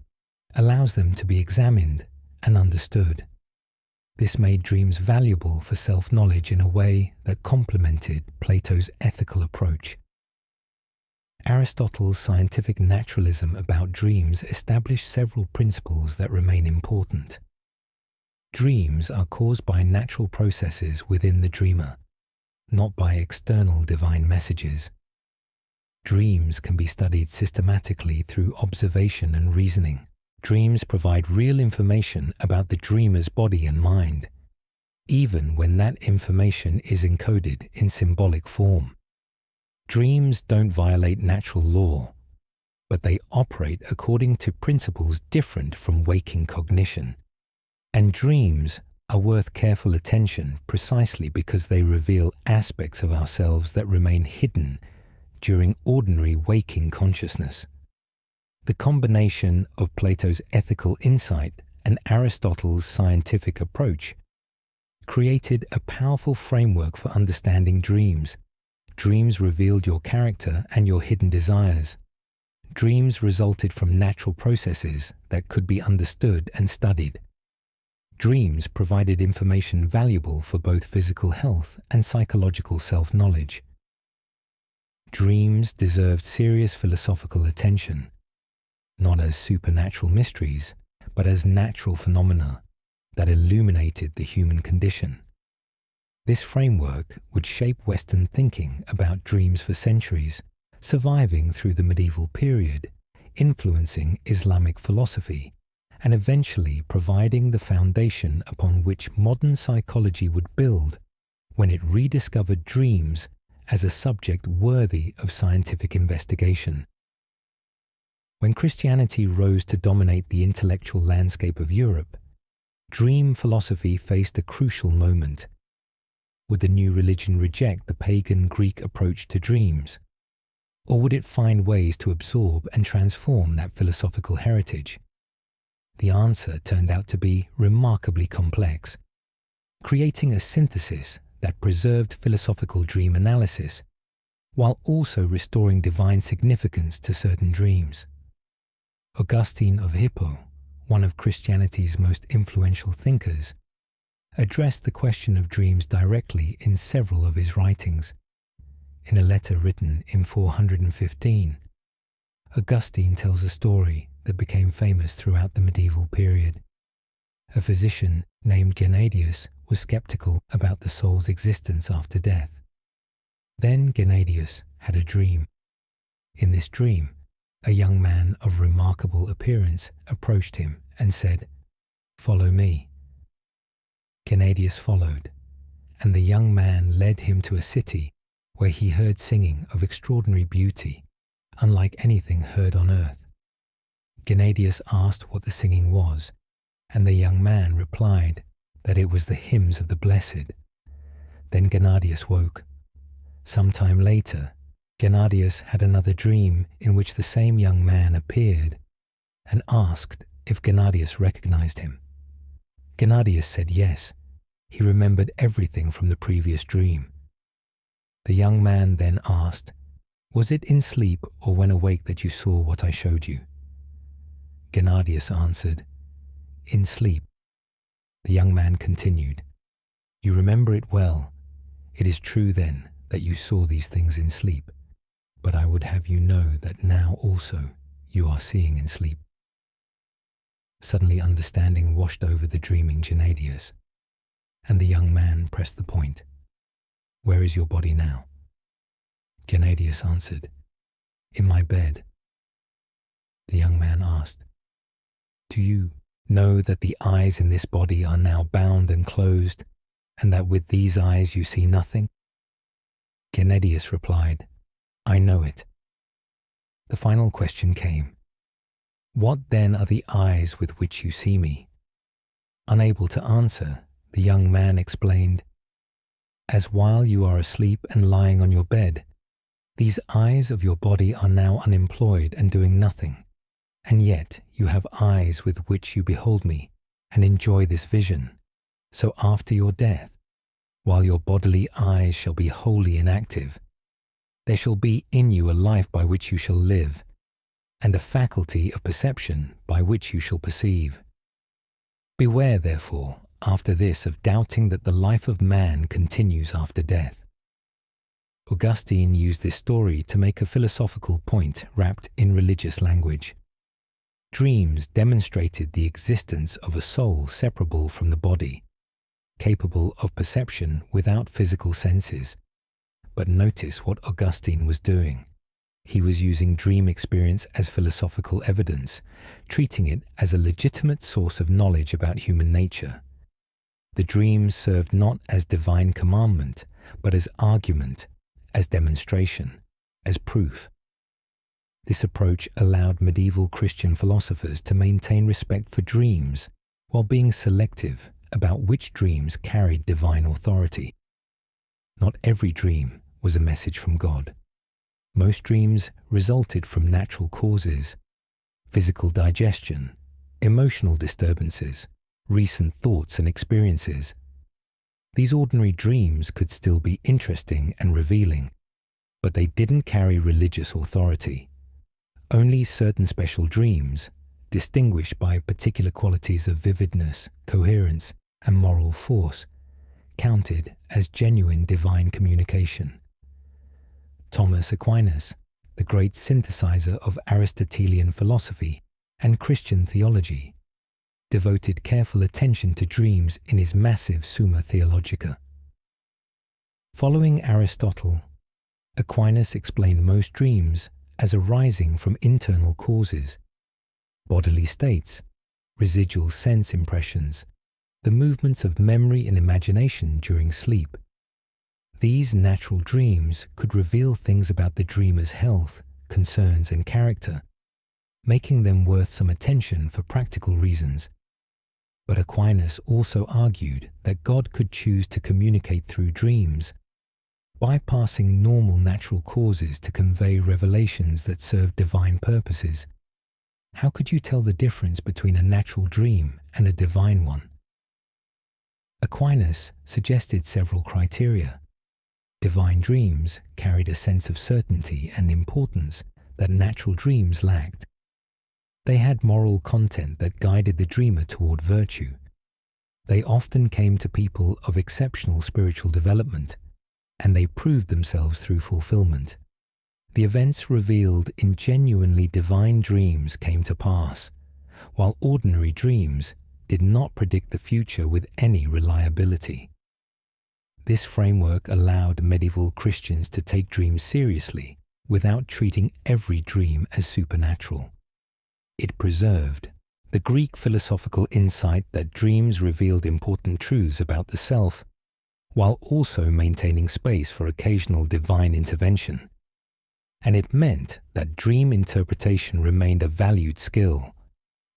allows them to be examined and understood. This made dreams valuable for self-knowledge in a way that complemented Plato's ethical approach. Aristotle's scientific naturalism about dreams established several principles that remain important. Dreams are caused by natural processes within the dreamer, not by external divine messages. Dreams can be studied systematically through observation and reasoning. Dreams provide real information about the dreamer's body and mind, even when that information is encoded in symbolic form. Dreams don't violate natural law, but they operate according to principles different from waking cognition. And dreams are worth careful attention precisely because they reveal aspects of ourselves that remain hidden during ordinary waking consciousness. The combination of Plato's ethical insight and Aristotle's scientific approach created a powerful framework for understanding dreams Dreams revealed your character and your hidden desires. Dreams resulted from natural processes that could be understood and studied. Dreams provided information valuable for both physical health and psychological self-knowledge. Dreams deserved serious philosophical attention, not as supernatural mysteries, but as natural phenomena that illuminated the human condition. This framework would shape Western thinking about dreams for centuries, surviving through the medieval period, influencing Islamic philosophy, and eventually providing the foundation upon which modern psychology would build when it rediscovered dreams as a subject worthy of scientific investigation. When Christianity rose to dominate the intellectual landscape of Europe, dream philosophy faced a crucial moment. Would the new religion reject the pagan Greek approach to dreams? Or would it find ways to absorb and transform that philosophical heritage? The answer turned out to be remarkably complex, creating a synthesis that preserved philosophical dream analysis, while also restoring divine significance to certain dreams. Augustine of Hippo, one of Christianity's most influential thinkers, addressed the question of dreams directly in several of his writings. In a letter written in 415, Augustine tells a story that became famous throughout the medieval period. A physician named Gennadius was skeptical about the soul's existence after death. Then Gennadius had a dream. In this dream, a young man of remarkable appearance approached him and said, "Follow me." Gennadius followed, and the young man led him to a city where he heard singing of extraordinary beauty, unlike anything heard on earth. Gennadius asked what the singing was, and the young man replied that it was the hymns of the blessed. Then Gennadius woke. Some time later, Gennadius had another dream in which the same young man appeared and asked if Gennadius recognized him. Gennadius said yes. He remembered everything from the previous dream. The young man then asked, "Was it in sleep or when awake that you saw what I showed you?" Gennadius answered, "In sleep." The young man continued, "You remember it well. It is true then that you saw these things in sleep, but I would have you know that now also you are seeing in sleep." Suddenly understanding washed over the dreaming Gennadius, and the young man pressed the point. "Where is your body now?" Gennadius answered, "In my bed." The young man asked, "Do you know that the eyes in this body are now bound and closed, and that with these eyes you see nothing?" Gennadius replied, "I know it." The final question came, "What then are the eyes with which you see me?" Unable to answer, the young man explained, "As while you are asleep and lying on your bed, these eyes of your body are now unemployed and doing nothing, and yet you have eyes with which you behold me and enjoy this vision. So after your death, while your bodily eyes shall be wholly inactive, there shall be in you a life by which you shall live, and a faculty of perception by which you shall perceive. Beware, therefore, after this of doubting that the life of man continues after death." Augustine used this story to make a philosophical point wrapped in religious language. Dreams demonstrated the existence of a soul separable from the body, capable of perception without physical senses. But notice what Augustine was doing. He was using dream experience as philosophical evidence, treating it as a legitimate source of knowledge about human nature. The dreams served not as divine commandment, but as argument, as demonstration, as proof. This approach allowed medieval Christian philosophers to maintain respect for dreams while being selective about which dreams carried divine authority. Not every dream was a message from God. Most dreams resulted from natural causes, physical digestion, emotional disturbances, recent thoughts and experiences. These ordinary dreams could still be interesting and revealing, but they didn't carry religious authority. Only certain special dreams, distinguished by particular qualities of vividness, coherence, and moral force, counted as genuine divine communication. Thomas Aquinas, the great synthesizer of Aristotelian philosophy and Christian theology, devoted careful attention to dreams in his massive Summa Theologica. Following Aristotle, Aquinas explained most dreams as arising from internal causes, bodily states, residual sense impressions, the movements of memory and imagination during sleep. These natural dreams could reveal things about the dreamer's health, concerns, and character, making them worth some attention for practical reasons. But Aquinas also argued that God could choose to communicate through dreams, bypassing normal natural causes to convey revelations that serve divine purposes. How could you tell the difference between a natural dream and a divine one? Aquinas suggested several criteria. Divine dreams carried a sense of certainty and importance that natural dreams lacked. They had moral content that guided the dreamer toward virtue. They often came to people of exceptional spiritual development, and they proved themselves through fulfillment. The events revealed in genuinely divine dreams came to pass, while ordinary dreams did not predict the future with any reliability. This framework allowed medieval Christians to take dreams seriously without treating every dream as supernatural. It preserved the Greek philosophical insight that dreams revealed important truths about the self, while also maintaining space for occasional divine intervention. And it meant that dream interpretation remained a valued skill,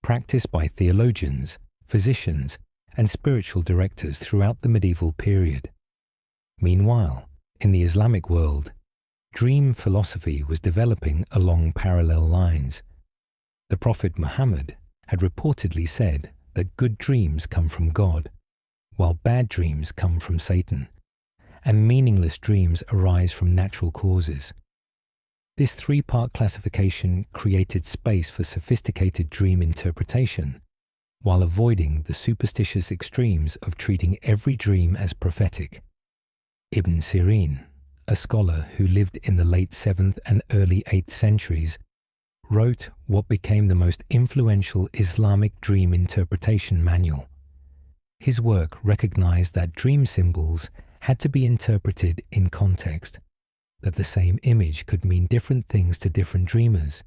practiced by theologians, physicians, and spiritual directors throughout the medieval period. Meanwhile, in the Islamic world, dream philosophy was developing along parallel lines. The Prophet Muhammad had reportedly said that good dreams come from God, while bad dreams come from Satan, and meaningless dreams arise from natural causes. This three-part classification created space for sophisticated dream interpretation, while avoiding the superstitious extremes of treating every dream as prophetic. Ibn Sirin, a scholar who lived in the late 7th and early 8th centuries, wrote what became the most influential Islamic dream interpretation manual. His work recognized that dream symbols had to be interpreted in context, that the same image could mean different things to different dreamers,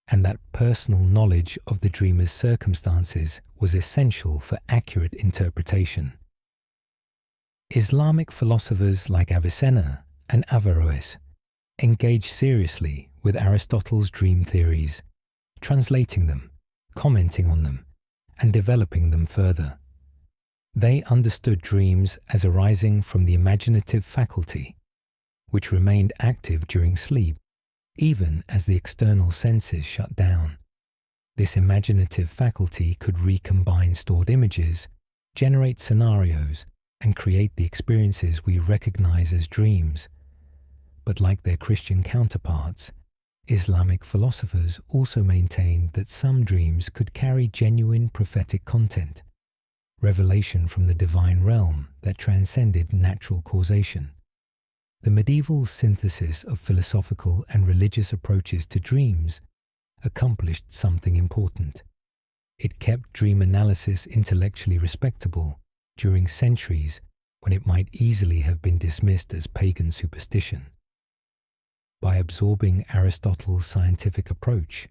and that personal knowledge of the dreamer's circumstances was essential for accurate interpretation. Islamic philosophers like Avicenna and Averroes engaged seriously with Aristotle's dream theories, translating them, commenting on them, and developing them further. They understood dreams as arising from the imaginative faculty, which remained active during sleep, even as the external senses shut down. This imaginative faculty could recombine stored images, generate scenarios, and create the experiences we recognize as dreams. But like their Christian counterparts, Islamic philosophers also maintained that some dreams could carry genuine prophetic content, revelation from the divine realm that transcended natural causation. The medieval synthesis of philosophical and religious approaches to dreams accomplished something important. It kept dream analysis intellectually respectable during centuries when it might easily have been dismissed as pagan superstition. By absorbing Aristotle's scientific approach,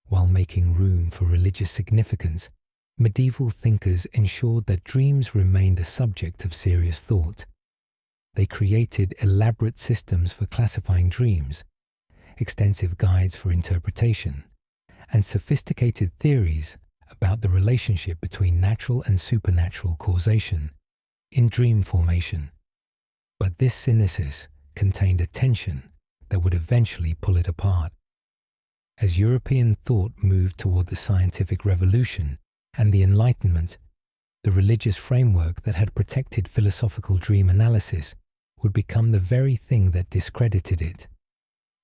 while making room for religious significance, medieval thinkers ensured that dreams remained a subject of serious thought. They created elaborate systems for classifying dreams, extensive guides for interpretation, and sophisticated theories about the relationship between natural and supernatural causation in dream formation. But this synthesis contained a tension that would eventually pull it apart. As European thought moved toward the scientific revolution and the Enlightenment, the religious framework that had protected philosophical dream analysis would become the very thing that discredited it.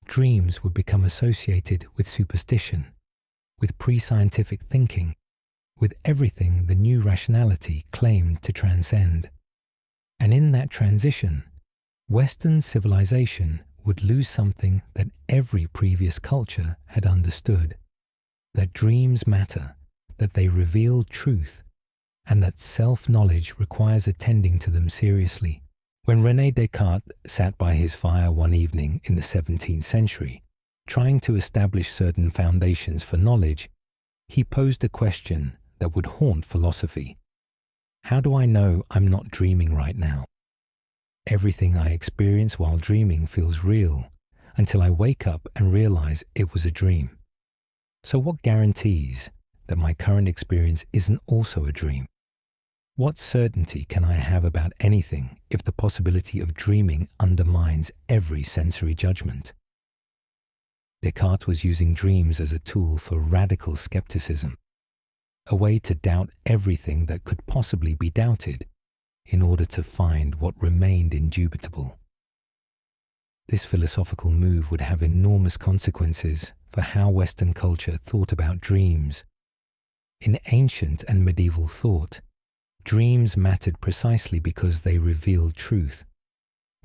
dreams would become associated with superstition, with pre-scientific thinking, with everything the new rationality claimed to transcend. And in that transition, Western civilization would lose something that every previous culture had understood, that dreams matter, that they reveal truth, and that self-knowledge requires attending to them seriously. When René Descartes sat by his fire one evening in the 17th century, trying to establish certain foundations for knowledge, he posed a question that would haunt philosophy. How do I know I'm not dreaming right now? Everything I experience while dreaming feels real until I wake up and realize it was a dream. So what guarantees that my current experience isn't also a dream? What certainty can I have about anything if the possibility of dreaming undermines every sensory judgment? Descartes was using dreams as a tool for radical skepticism, a way to doubt everything that could possibly be doubted in order to find what remained indubitable. This philosophical move would have enormous consequences for how Western culture thought about dreams. In ancient and medieval thought, dreams mattered precisely because they revealed truth.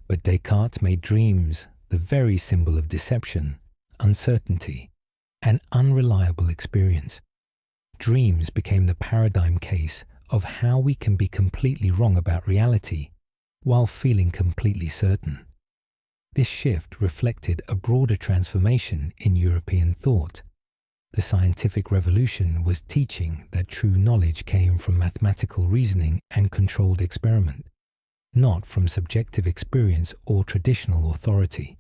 But Descartes made dreams the very symbol of deception, uncertainty, and unreliable experience. Dreams became the paradigm case of how we can be completely wrong about reality while feeling completely certain. This shift reflected a broader transformation in European thought. The scientific revolution was teaching that true knowledge came from mathematical reasoning and controlled experiment, not from subjective experience or traditional authority.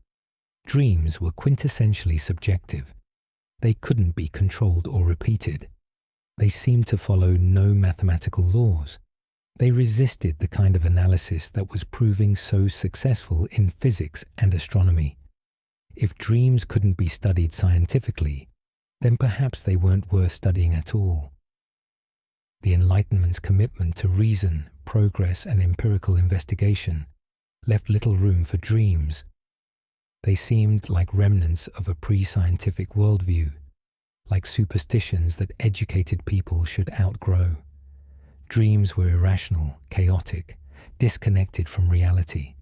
Dreams were quintessentially subjective. They couldn't be controlled or repeated. They seemed to follow no mathematical laws. They resisted the kind of analysis that was proving so successful in physics and astronomy. If dreams couldn't be studied scientifically, then perhaps they weren't worth studying at all. The Enlightenment's commitment to reason, progress, and empirical investigation left little room for dreams. They seemed like remnants of a pre-scientific worldview, like superstitions that educated people should outgrow. Dreams were irrational, chaotic, disconnected from reality.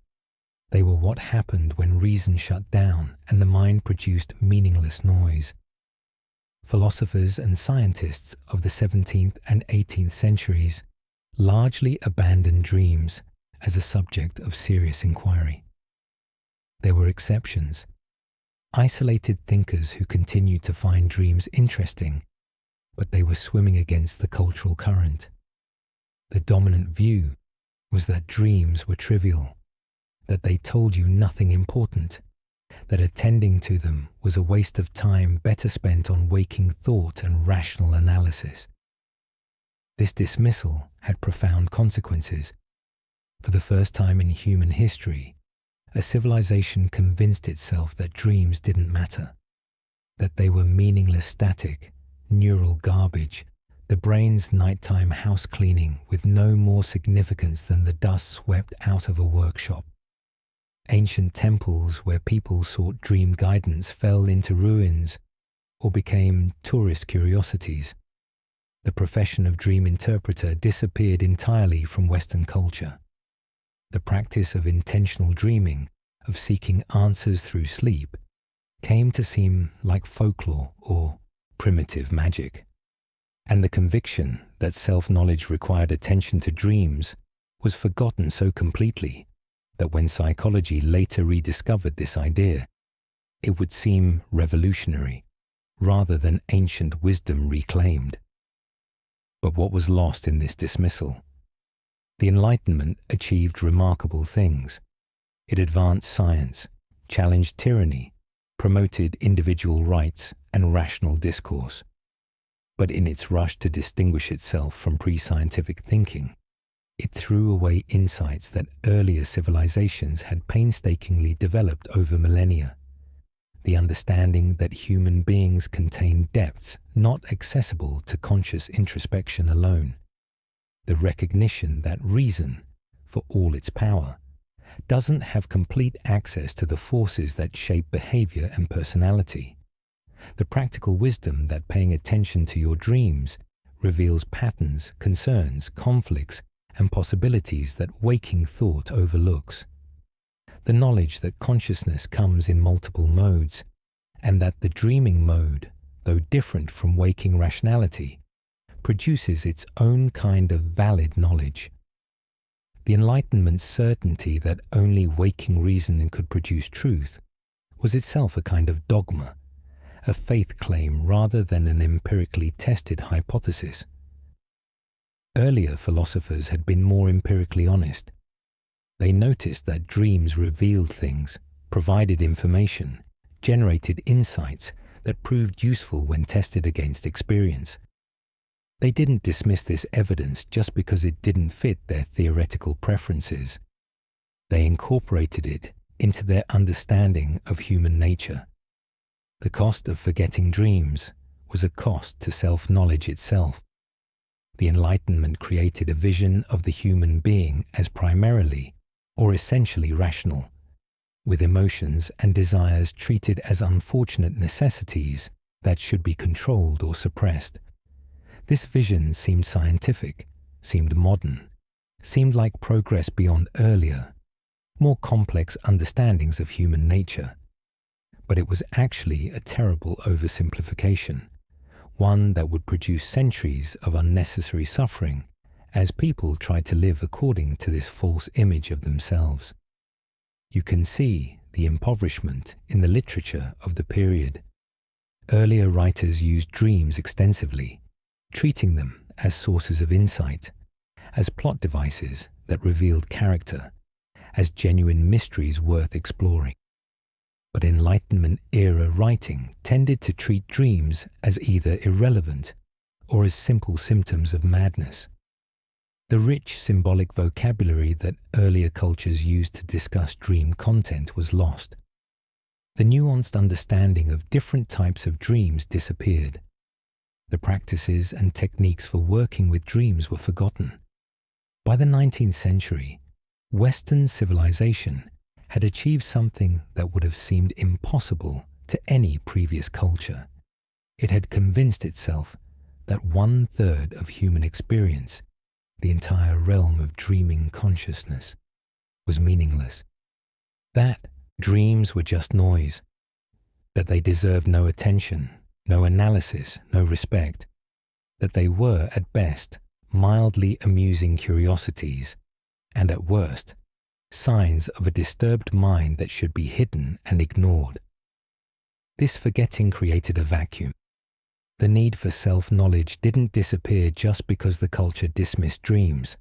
They were what happened when reason shut down and the mind produced meaningless noise. Philosophers and scientists of the 17th and 18th centuries largely abandoned dreams as a subject of serious inquiry. There were exceptions. Isolated thinkers who continued to find dreams interesting, but they were swimming against the cultural current. The dominant view was that dreams were trivial, that they told you nothing important, that attending to them was a waste of time better spent on waking thought and rational analysis. This dismissal had profound consequences. For the first time in human history, a civilization convinced itself that dreams didn't matter, that they were meaningless static, neural garbage, the brain's nighttime house cleaning with no more significance than the dust swept out of a workshop. Ancient temples where people sought dream guidance fell into ruins or became tourist curiosities. The profession of dream interpreter disappeared entirely from Western culture. The practice of intentional dreaming, of seeking answers through sleep, came to seem like folklore or primitive magic. And the conviction that self-knowledge required attention to dreams was forgotten so completely that when psychology later rediscovered this idea, it would seem revolutionary rather than ancient wisdom reclaimed. But what was lost in this dismissal? The Enlightenment achieved remarkable things. It advanced science, challenged tyranny, promoted individual rights and rational discourse. But in its rush to distinguish itself from pre-scientific thinking, it threw away insights that earlier civilizations had painstakingly developed over millennia. The understanding that human beings contain depths not accessible to conscious introspection alone. The recognition that reason, for all its power, doesn't have complete access to the forces that shape behavior and personality. The practical wisdom that paying attention to your dreams reveals patterns, concerns, conflicts, and possibilities that waking thought overlooks. The knowledge that consciousness comes in multiple modes, and that the dreaming mode, though different from waking rationality, produces its own kind of valid knowledge. The Enlightenment's certainty that only waking reason could produce truth was itself a kind of dogma, a faith claim rather than an empirically tested hypothesis. Earlier philosophers had been more empirically honest. They noticed that dreams revealed things, provided information, generated insights that proved useful when tested against experience. They didn't dismiss this evidence just because it didn't fit their theoretical preferences. They incorporated it into their understanding of human nature. The cost of forgetting dreams was a cost to self-knowledge itself. The Enlightenment created a vision of the human being as primarily or essentially rational, with emotions and desires treated as unfortunate necessities that should be controlled or suppressed. This vision seemed scientific, seemed modern, seemed like progress beyond earlier, more complex understandings of human nature. But it was actually a terrible oversimplification, one that would produce centuries of unnecessary suffering as people tried to live according to this false image of themselves. You can see the impoverishment in the literature of the period. Earlier writers used dreams extensively, treating them as sources of insight, as plot devices that revealed character, as genuine mysteries worth exploring. But Enlightenment-era writing tended to treat dreams as either irrelevant or as simple symptoms of madness. The rich symbolic vocabulary that earlier cultures used to discuss dream content was lost. The nuanced understanding of different types of dreams disappeared. The practices and techniques for working with dreams were forgotten. By the 19th century, Western civilization had achieved something that would have seemed impossible to any previous culture. It had convinced itself that 1/3 of human experience, the entire realm of dreaming consciousness, was meaningless. That dreams were just noise, that they deserved no attention, no analysis, no respect, that they were, at best, mildly amusing curiosities, and at worst, signs of a disturbed mind that should be hidden and ignored. This forgetting created a vacuum. The need for self-knowledge didn't disappear just because the culture dismissed dreams.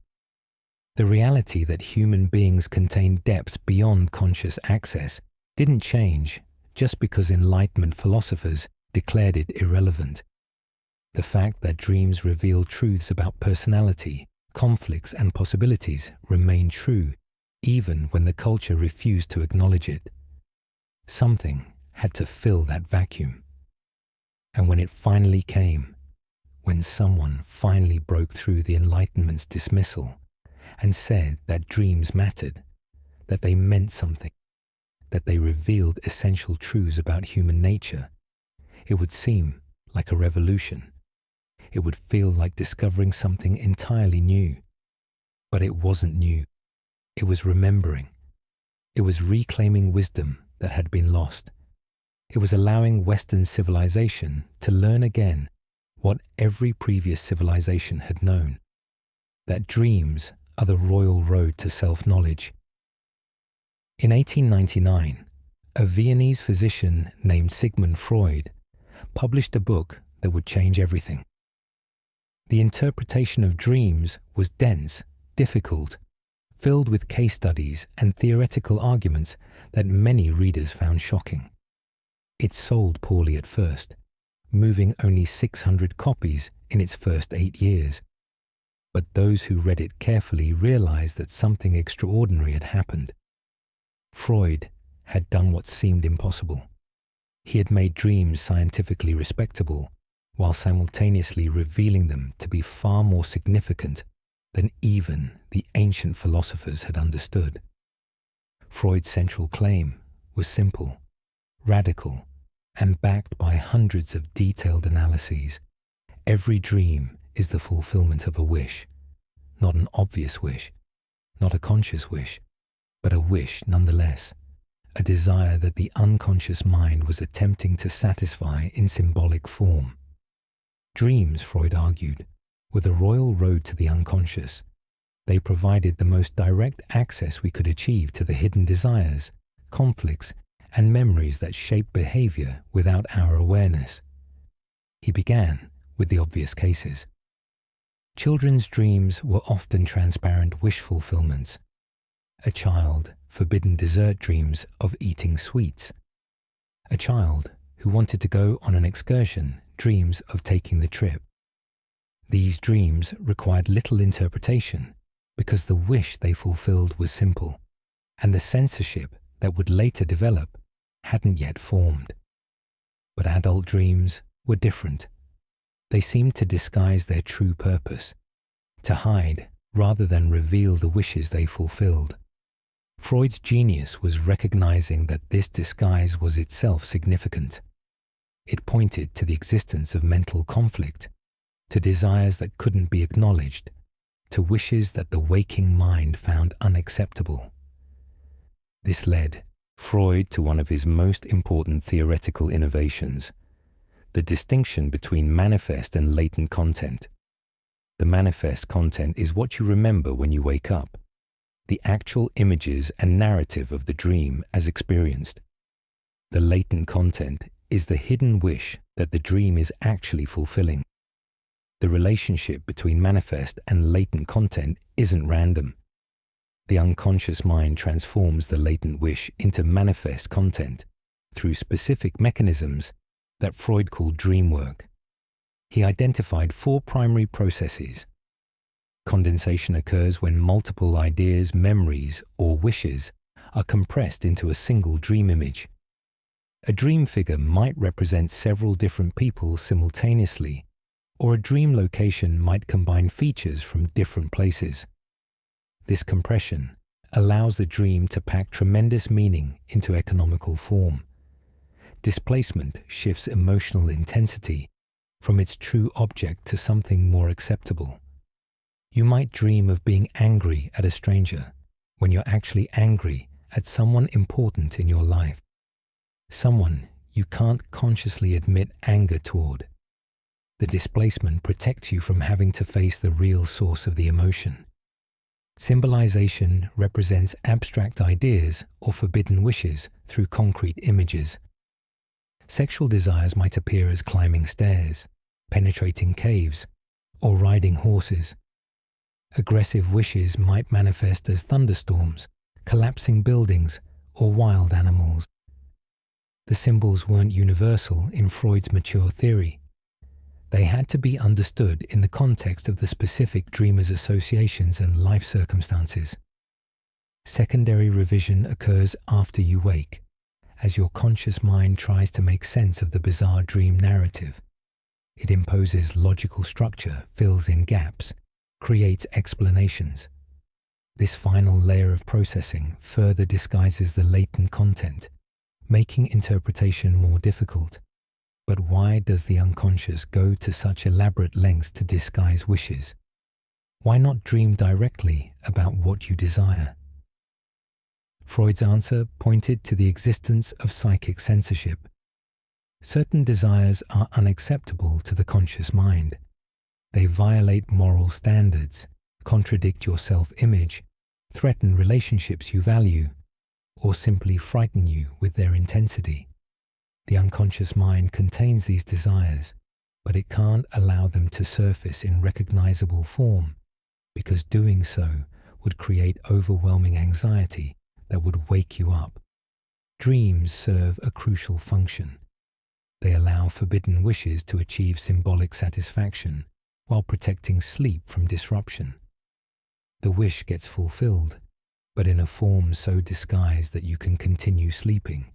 The reality that human beings contain depths beyond conscious access didn't change just because Enlightenment philosophers declared it irrelevant. The fact that dreams reveal truths about personality, conflicts, and possibilities remained true even when the culture refused to acknowledge it. Something had to fill that vacuum. And when it finally came, when someone finally broke through the Enlightenment's dismissal and said that dreams mattered, that they meant something, that they revealed essential truths about human nature, it would seem like a revolution. It would feel like discovering something entirely new. But it wasn't new. It was remembering. It was reclaiming wisdom that had been lost. It was allowing Western civilization to learn again what every previous civilization had known, that dreams are the royal road to self-knowledge. In 1899, a Viennese physician named Sigmund Freud published a book that would change everything. The interpretation of dreams was dense, difficult, filled with case studies and theoretical arguments that many readers found shocking. It sold poorly at first, moving only 600 copies in its first 8 years. But those who read it carefully realized that something extraordinary had happened. Freud had done what seemed impossible. He had made dreams scientifically respectable, while simultaneously revealing them to be far more significant than even the ancient philosophers had understood. Freud's central claim was simple, radical, and backed by hundreds of detailed analyses. Every dream is the fulfillment of a wish, not an obvious wish, not a conscious wish, but a wish nonetheless, a desire that the unconscious mind was attempting to satisfy in symbolic form. Dreams, Freud argued, were the royal road to the unconscious. They provided the most direct access we could achieve to the hidden desires, conflicts, and memories that shape behavior without our awareness. He began with the obvious cases. Children's dreams were often transparent wish fulfillments. A child forbidden dessert dreams of eating sweets. A child who wanted to go on an excursion dreams of taking the trip. These dreams required little interpretation because the wish they fulfilled was simple, and the censorship that would later develop hadn't yet formed. But adult dreams were different. They seemed to disguise their true purpose, to hide rather than reveal the wishes they fulfilled. Freud's genius was recognizing that this disguise was itself significant. It pointed to the existence of mental conflict, to desires that couldn't be acknowledged, to wishes that the waking mind found unacceptable. This led Freud to one of his most important theoretical innovations, the distinction between manifest and latent content. The manifest content is what you remember when you wake up, the actual images and narrative of the dream as experienced. The latent content is the hidden wish that the dream is actually fulfilling. The relationship between manifest and latent content isn't random. The unconscious mind transforms the latent wish into manifest content through specific mechanisms that Freud called dream work. He identified 4 primary processes. Condensation occurs when multiple ideas, memories, or wishes are compressed into a single dream image. A dream figure might represent several different people simultaneously, or a dream location might combine features from different places. This compression allows the dream to pack tremendous meaning into economical form. Displacement shifts emotional intensity from its true object to something more acceptable. You might dream of being angry at a stranger when you're actually angry at someone important in your life, someone you can't consciously admit anger toward. The displacement protects you from having to face the real source of the emotion. Symbolization represents abstract ideas or forbidden wishes through concrete images. Sexual desires might appear as climbing stairs, penetrating caves, or riding horses. Aggressive wishes might manifest as thunderstorms, collapsing buildings, or wild animals. The symbols weren't universal in Freud's mature theory. They had to be understood in the context of the specific dreamer's associations and life circumstances. Secondary revision occurs after you wake, as your conscious mind tries to make sense of the bizarre dream narrative. It imposes logical structure, fills in gaps, creates explanations. This final layer of processing further disguises the latent content, making interpretation more difficult. But why does the unconscious go to such elaborate lengths to disguise wishes? Why not dream directly about what you desire? Freud's answer pointed to the existence of psychic censorship. Certain desires are unacceptable to the conscious mind. They violate moral standards, contradict your self-image, threaten relationships you value, or simply frighten you with their intensity. The unconscious mind contains these desires, but it can't allow them to surface in recognizable form, because doing so would create overwhelming anxiety that would wake you up. Dreams serve a crucial function. They allow forbidden wishes to achieve symbolic satisfaction while protecting sleep from disruption. The wish gets fulfilled, but in a form so disguised that you can continue sleeping,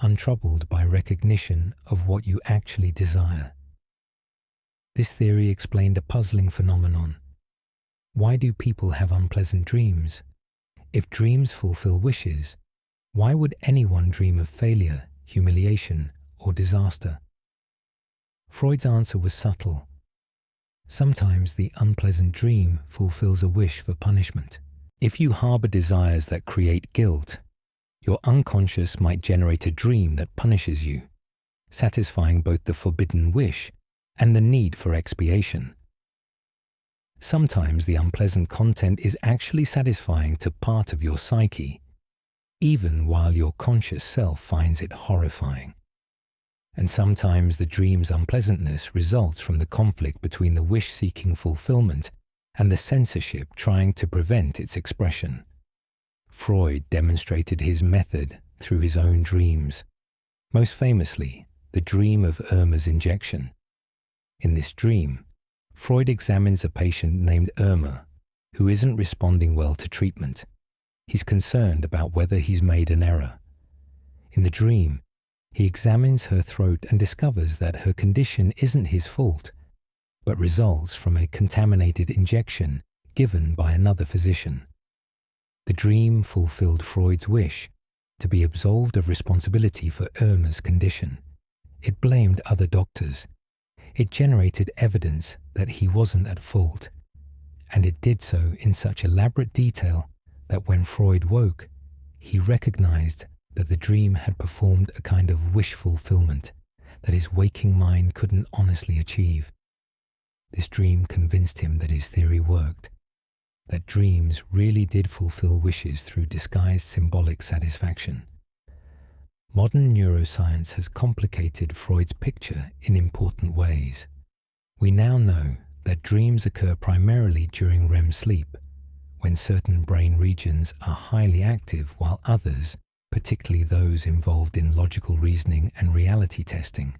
untroubled by recognition of what you actually desire. This theory explained a puzzling phenomenon. Why do people have unpleasant dreams? If dreams fulfill wishes, Why would anyone dream of failure, humiliation, or disaster? Freud's answer was subtle. Sometimes the unpleasant dream fulfills a wish for punishment. If you harbor desires that create guilt, your unconscious might generate a dream that punishes you, satisfying both the forbidden wish and the need for expiation. Sometimes the unpleasant content is actually satisfying to part of your psyche, even while your conscious self finds it horrifying. And sometimes the dream's unpleasantness results from the conflict between the wish-seeking fulfillment and the censorship trying to prevent its expression. Freud demonstrated his method through his own dreams, most famously, the dream of Irma's injection. In this dream, Freud examines a patient named Irma who isn't responding well to treatment. He's concerned about whether he's made an error. In the dream, he examines her throat and discovers that her condition isn't his fault, but results from a contaminated injection given by another physician. The dream fulfilled Freud's wish to be absolved of responsibility for Irma's condition. It blamed other doctors. It generated evidence that he wasn't at fault, and it did so in such elaborate detail that when Freud woke, he recognized that the dream had performed a kind of wish fulfillment that his waking mind couldn't honestly achieve. This dream convinced him that his theory worked, that dreams really did fulfill wishes through disguised symbolic satisfaction. Modern neuroscience has complicated Freud's picture in important ways. We now know that dreams occur primarily during REM sleep, when certain brain regions are highly active while others, particularly those involved in logical reasoning and reality testing,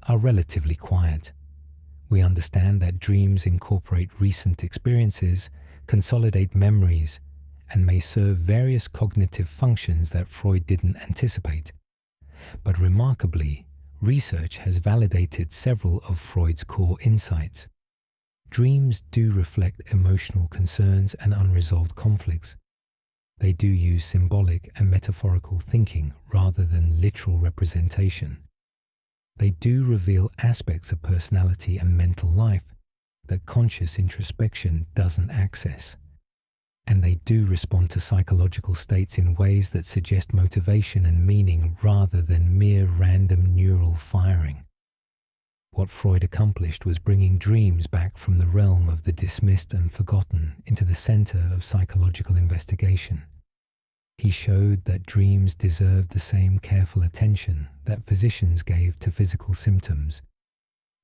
are relatively quiet. We understand that dreams incorporate recent experiences, consolidate memories, and may serve various cognitive functions that Freud didn't anticipate. But remarkably, research has validated several of Freud's core insights. Dreams do reflect emotional concerns and unresolved conflicts. They do use symbolic and metaphorical thinking rather than literal representation. They do reveal aspects of personality and mental life that conscious introspection doesn't access. And they do respond to psychological states in ways that suggest motivation and meaning rather than mere random neural firing. What Freud accomplished was bringing dreams back from the realm of the dismissed and forgotten into the center of psychological investigation. He showed that dreams deserved the same careful attention that physicians gave to physical symptoms,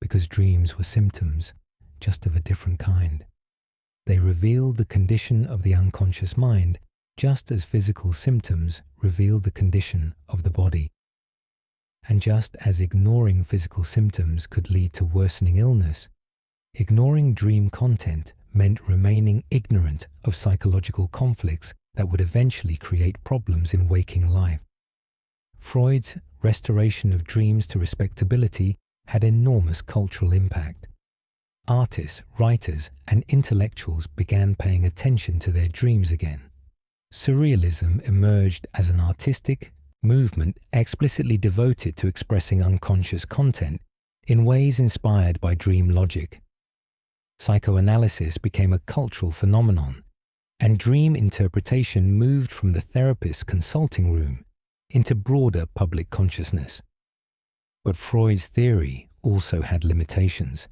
because dreams were symptoms, just of a different kind. They revealed the condition of the unconscious mind, just as physical symptoms reveal the condition of the body. And just as ignoring physical symptoms could lead to worsening illness, ignoring dream content meant remaining ignorant of psychological conflicts that would eventually create problems in waking life. Freud's restoration of dreams to respectability had enormous cultural impact. Artists, writers, and intellectuals began paying attention to their dreams again. Surrealism emerged as an artistic movement explicitly devoted to expressing unconscious content in ways inspired by dream logic. Psychoanalysis became a cultural phenomenon, and dream interpretation moved from the therapist's consulting room into broader public consciousness. But Freud's theory also had limitations.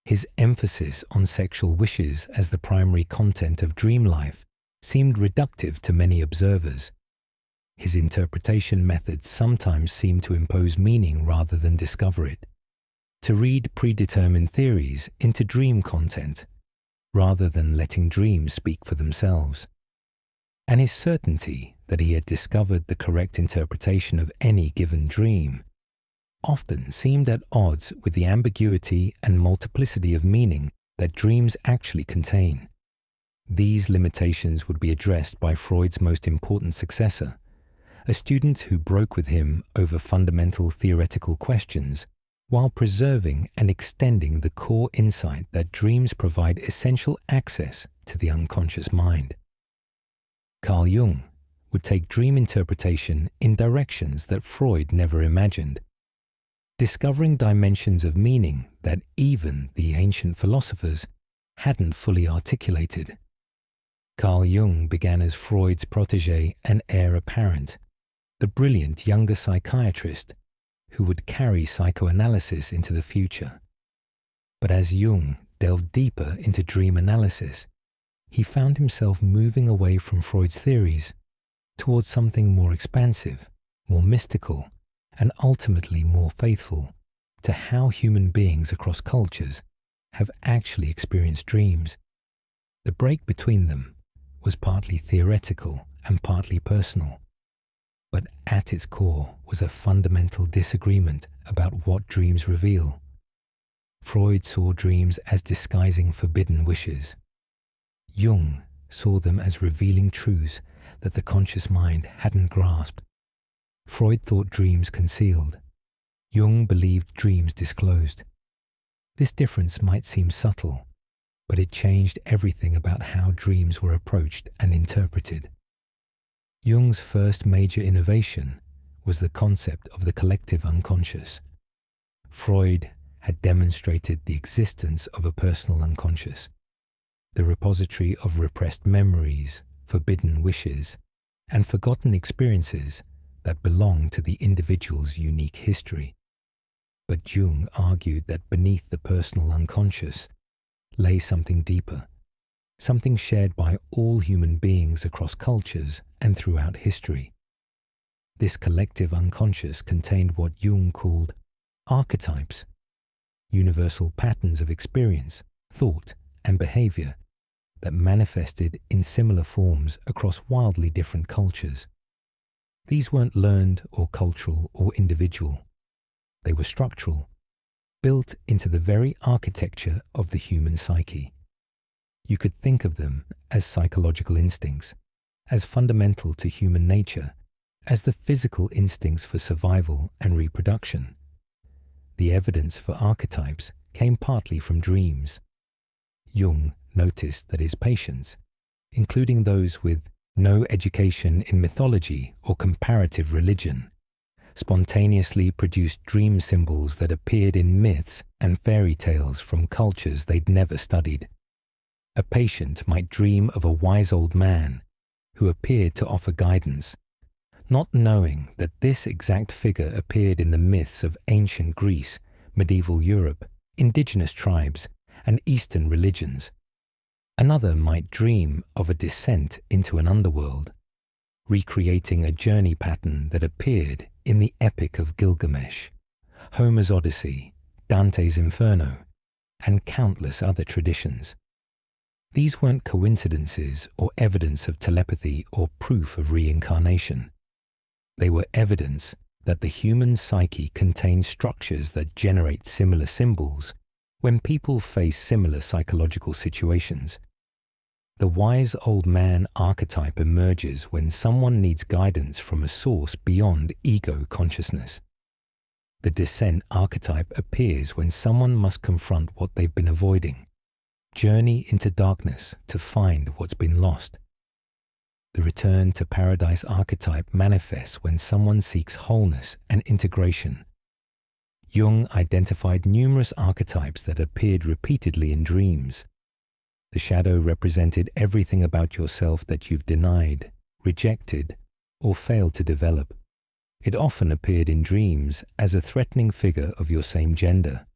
His emphasis on sexual wishes as the primary content of dream life seemed reductive to many observers. His interpretation methods sometimes seemed to impose meaning rather than discover it, to read predetermined theories into dream content, rather than letting dreams speak for themselves. And his certainty that he had discovered the correct interpretation of any given dream often seemed at odds with the ambiguity and multiplicity of meaning that dreams actually contain. These limitations would be addressed by Freud's most important successor, a student who broke with him over fundamental theoretical questions while preserving and extending the core insight that dreams provide essential access to the unconscious mind. Carl Jung would take dream interpretation in directions that Freud never imagined, discovering dimensions of meaning that even the ancient philosophers hadn't fully articulated. Carl Jung began as Freud's protégé and heir apparent, the brilliant younger psychiatrist who would carry psychoanalysis into the future. But as Jung delved deeper into dream analysis, he found himself moving away from Freud's theories towards something more expansive, more mystical, and ultimately more faithful to how human beings across cultures have actually experienced dreams. The break between them was partly theoretical and partly personal, but at its core was a fundamental disagreement about what dreams reveal. Freud saw dreams as disguising forbidden wishes. Jung saw them as revealing truths that the conscious mind hadn't grasped. Freud thought dreams concealed. Jung believed dreams disclosed. This difference might seem subtle, but it changed everything about how dreams were approached and interpreted. Jung's first major innovation was the concept of the collective unconscious. Freud had demonstrated the existence of a personal unconscious, the repository of repressed memories, forbidden wishes, and forgotten experiences that belong to the individual's unique history. But Jung argued that beneath the personal unconscious lay something deeper, something shared by all human beings across cultures and throughout history. This collective unconscious contained what Jung called archetypes, universal patterns of experience, thought, and behavior that manifested in similar forms across wildly different cultures. These weren't learned or cultural or individual. They were structural, built into the very architecture of the human psyche. You could think of them as psychological instincts, as fundamental to human nature, as the physical instincts for survival and reproduction. The evidence for archetypes came partly from dreams. Jung noticed that his patients, including those with no education in mythology or comparative religion, spontaneously produced dream symbols that appeared in myths and fairy tales from cultures they'd never studied. A patient might dream of a wise old man who appeared to offer guidance, not knowing that this exact figure appeared in the myths of ancient Greece, medieval Europe, indigenous tribes, and Eastern religions. Another might dream of a descent into an underworld, recreating a journey pattern that appeared in the Epic of Gilgamesh, Homer's Odyssey, Dante's Inferno, and countless other traditions. These weren't coincidences or evidence of telepathy or proof of reincarnation. They were evidence that the human psyche contains structures that generate similar symbols when people face similar psychological situations. The wise old man archetype emerges when someone needs guidance from a source beyond ego consciousness. The descent archetype appears when someone must confront what they've been avoiding, journey into darkness to find what's been lost. The return to paradise archetype manifests when someone seeks wholeness and integration. Jung identified numerous archetypes that appeared repeatedly in dreams. The shadow represented everything about yourself that you've denied, rejected, or failed to develop. It often appeared in dreams as a threatening figure of your same gender,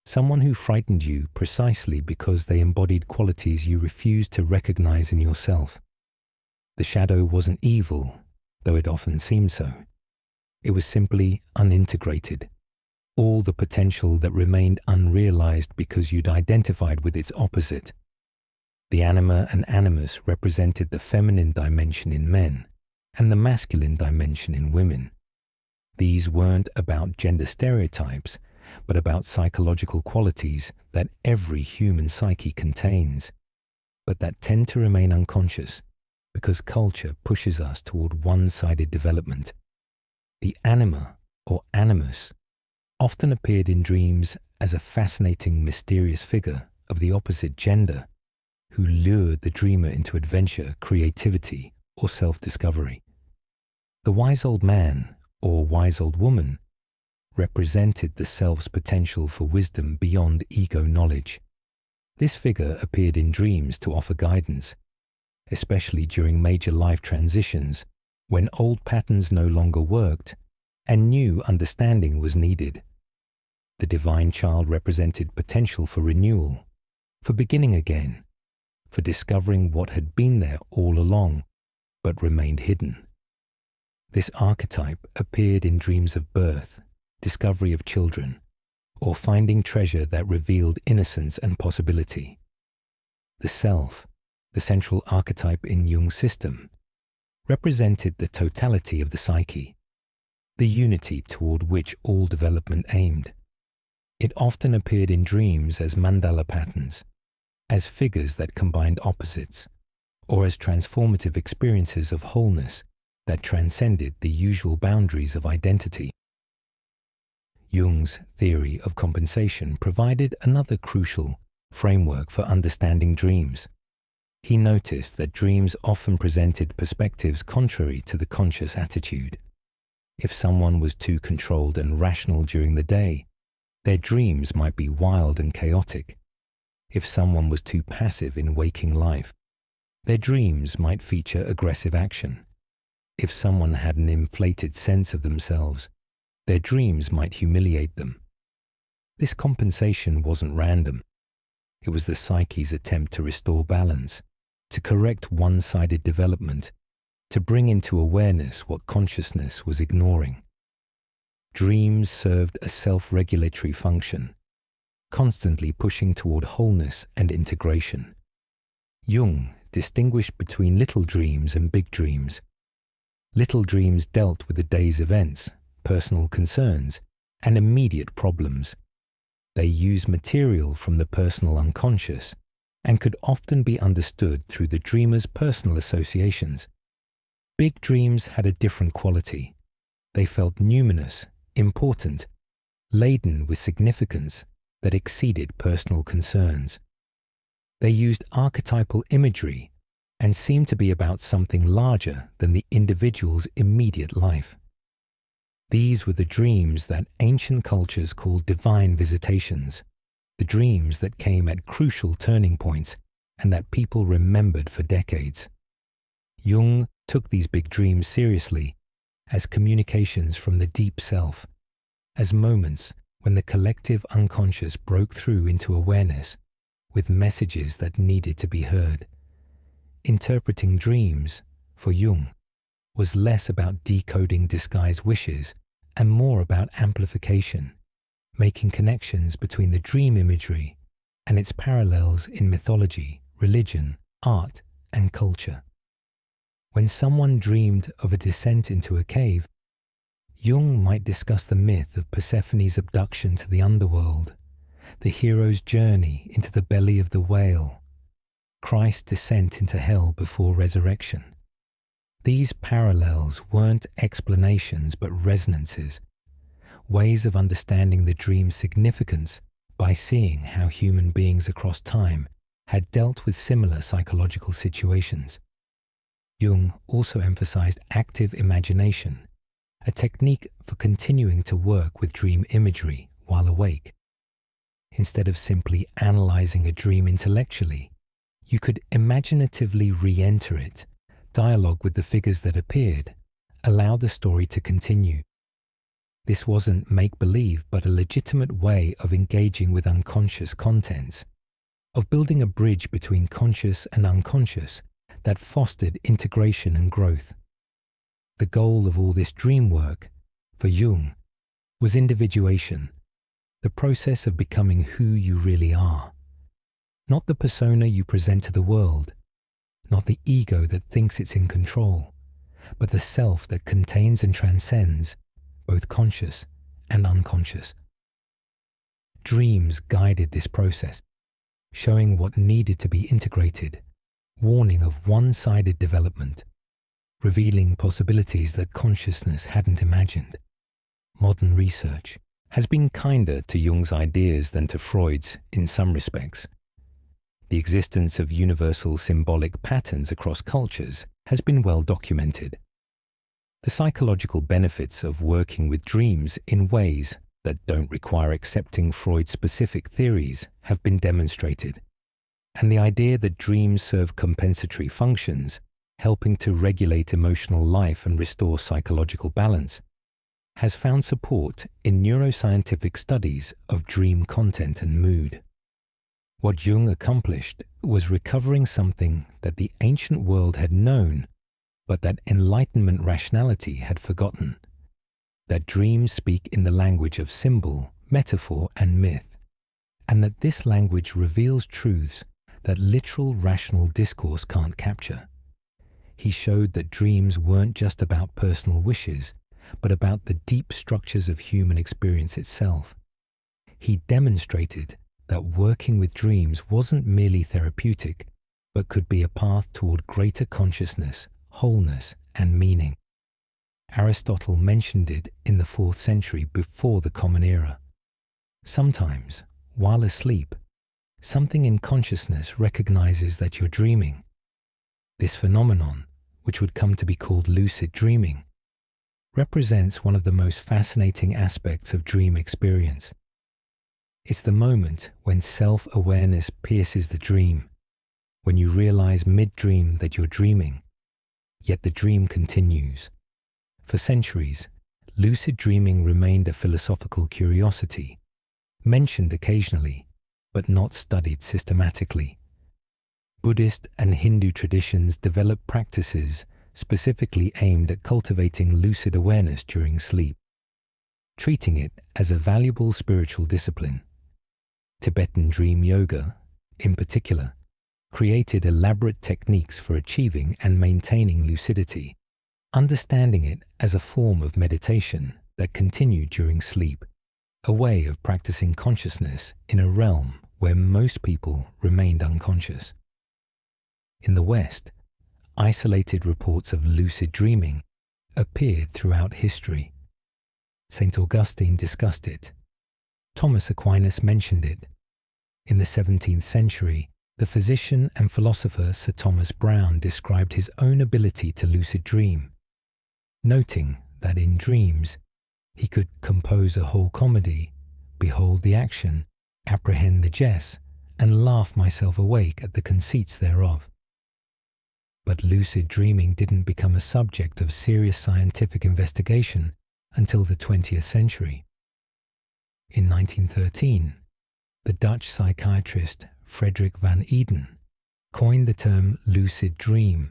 someone who frightened you precisely because they embodied qualities you refused to recognize in yourself. The shadow wasn't evil, though it often seemed so. It was simply unintegrated, all the potential that remained unrealized because you'd identified with its opposite. The anima and animus represented the feminine dimension in men and the masculine dimension in women. These weren't about gender stereotypes, but about psychological qualities that every human psyche contains, but that tend to remain unconscious because culture pushes us toward one-sided development. The anima, or animus, often appeared in dreams as a fascinating, mysterious figure of the opposite gender who lured the dreamer into adventure, creativity, or self-discovery. The wise old man, or wise old woman, represented the self's potential for wisdom beyond ego knowledge. This figure appeared in dreams to offer guidance, especially during major life transitions when old patterns no longer worked and new understanding was needed. The divine child represented potential for renewal, for beginning again, for discovering what had been there all along but remained hidden. This archetype appeared in dreams of birth, discovery of children, or finding treasure that revealed innocence and possibility. The self, the central archetype in Jung's system, represented the totality of the psyche, the unity toward which all development aimed. It often appeared in dreams as mandala patterns, as figures that combined opposites, or as transformative experiences of wholeness that transcended the usual boundaries of identity. Jung's theory of compensation provided another crucial framework for understanding dreams. He noticed that dreams often presented perspectives contrary to the conscious attitude. If someone was too controlled and rational during the day, their dreams might be wild and chaotic. If someone was too passive in waking life, their dreams might feature aggressive action. If someone had an inflated sense of themselves, their dreams might humiliate them. This compensation wasn't random. It was the psyche's attempt to restore balance, to correct one-sided development, to bring into awareness what consciousness was ignoring. Dreams served a self-regulatory function, constantly pushing toward wholeness and integration. Jung distinguished between little dreams and big dreams. Little dreams dealt with the day's events, personal concerns, and immediate problems. They used material from the personal unconscious and could often be understood through the dreamer's personal associations. Big dreams had a different quality. They felt numinous, important, laden with significance that exceeded personal concerns. They used archetypal imagery and seemed to be about something larger than the individual's immediate life. These were the dreams that ancient cultures called divine visitations, the dreams that came at crucial turning points and that people remembered for decades. Jung took these big dreams seriously as communications from the deep self, as moments when the collective unconscious broke through into awareness with messages that needed to be heard. Interpreting dreams, for Jung, was less about decoding disguised wishes and more about amplification, making connections between the dream imagery and its parallels in mythology, religion, art, and culture. When someone dreamed of a descent into a cave, Jung might discuss the myth of Persephone's abduction to the underworld, the hero's journey into the belly of the whale, Christ's descent into hell before resurrection. These parallels weren't explanations but resonances, ways of understanding the dream's significance by seeing how human beings across time had dealt with similar psychological situations. Jung also emphasized active imagination, a technique for continuing to work with dream imagery while awake. Instead of simply analyzing a dream intellectually, you could imaginatively re-enter it, dialogue with the figures that appeared, allow the story to continue. This wasn't make-believe but a legitimate way of engaging with unconscious contents, of building a bridge between conscious and unconscious that fostered integration and growth. The goal of all this dream work, for Jung, was individuation, the process of becoming who you really are. Not the persona you present to the world, not the ego that thinks it's in control, but the self that contains and transcends both conscious and unconscious. Dreams guided this process, showing what needed to be integrated, warning of one-sided development, revealing possibilities that consciousness hadn't imagined. Modern research has been kinder to Jung's ideas than to Freud's in some respects. The existence of universal symbolic patterns across cultures has been well documented. The psychological benefits of working with dreams in ways that don't require accepting Freud's specific theories have been demonstrated, and the idea that dreams serve compensatory functions, helping to regulate emotional life and restore psychological balance, has found support in neuroscientific studies of dream content and mood. What Jung accomplished was recovering something that the ancient world had known, but that Enlightenment rationality had forgotten: that dreams speak in the language of symbol, metaphor, and myth, and that this language reveals truths that literal rational discourse can't capture. He showed that dreams weren't just about personal wishes, but about the deep structures of human experience itself. He demonstrated that working with dreams wasn't merely therapeutic, but could be a path toward greater consciousness, wholeness, and meaning. Aristotle mentioned it in the 4th century before the Common Era. Sometimes, while asleep, something in consciousness recognizes that you're dreaming. This phenomenon, which would come to be called lucid dreaming, represents one of the most fascinating aspects of dream experience. It's the moment when self-awareness pierces the dream, when you realize mid-dream that you're dreaming, yet the dream continues. For centuries, lucid dreaming remained a philosophical curiosity, mentioned occasionally, but not studied systematically. Buddhist and Hindu traditions developed practices specifically aimed at cultivating lucid awareness during sleep, treating it as a valuable spiritual discipline. Tibetan dream yoga, in particular, created elaborate techniques for achieving and maintaining lucidity, understanding it as a form of meditation that continued during sleep, a way of practicing consciousness in a realm where most people remained unconscious. In the West, isolated reports of lucid dreaming appeared throughout history. St. Augustine discussed it. Thomas Aquinas mentioned it. In the 17th century, the physician and philosopher Sir Thomas Browne described his own ability to lucid dream, noting that in dreams he could compose a whole comedy, behold the action, apprehend the jest, and laugh myself awake at the conceits thereof. But lucid dreaming didn't become a subject of serious scientific investigation until the 20th century. In 1913, the Dutch psychiatrist Frederik van Eden coined the term lucid dream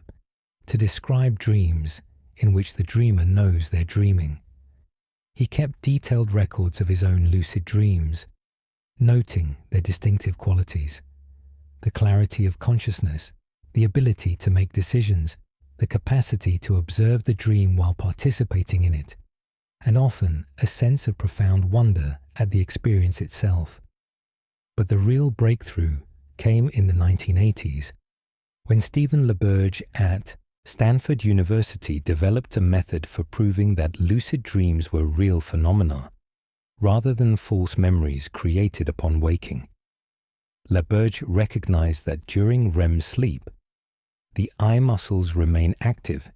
to describe dreams in which the dreamer knows they're dreaming. He kept detailed records of his own lucid dreams, noting their distinctive qualities: the clarity of consciousness, the ability to make decisions, the capacity to observe the dream while participating in it, and often a sense of profound wonder at the experience itself. But the real breakthrough came in the 1980s, when Stephen LaBerge at Stanford University developed a method for proving that lucid dreams were real phenomena, rather than false memories created upon waking. LaBerge recognized that during REM sleep, the eye muscles remain active,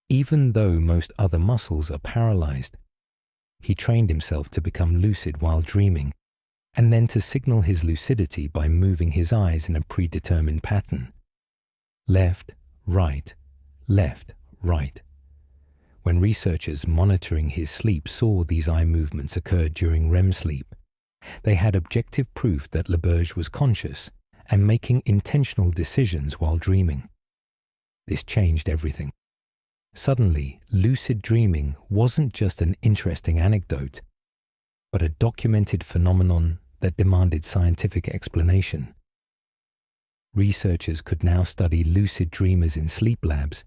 even though most other muscles are paralyzed. He trained himself to become lucid while dreaming, and then to signal his lucidity by moving his eyes in a predetermined pattern: left, right, left, right. When researchers monitoring his sleep saw these eye movements occur during REM sleep, they had objective proof that LaBerge was conscious and making intentional decisions while dreaming. This changed everything. Suddenly, lucid dreaming wasn't just an interesting anecdote, but a documented phenomenon that demanded scientific explanation. Researchers could now study lucid dreamers in sleep labs,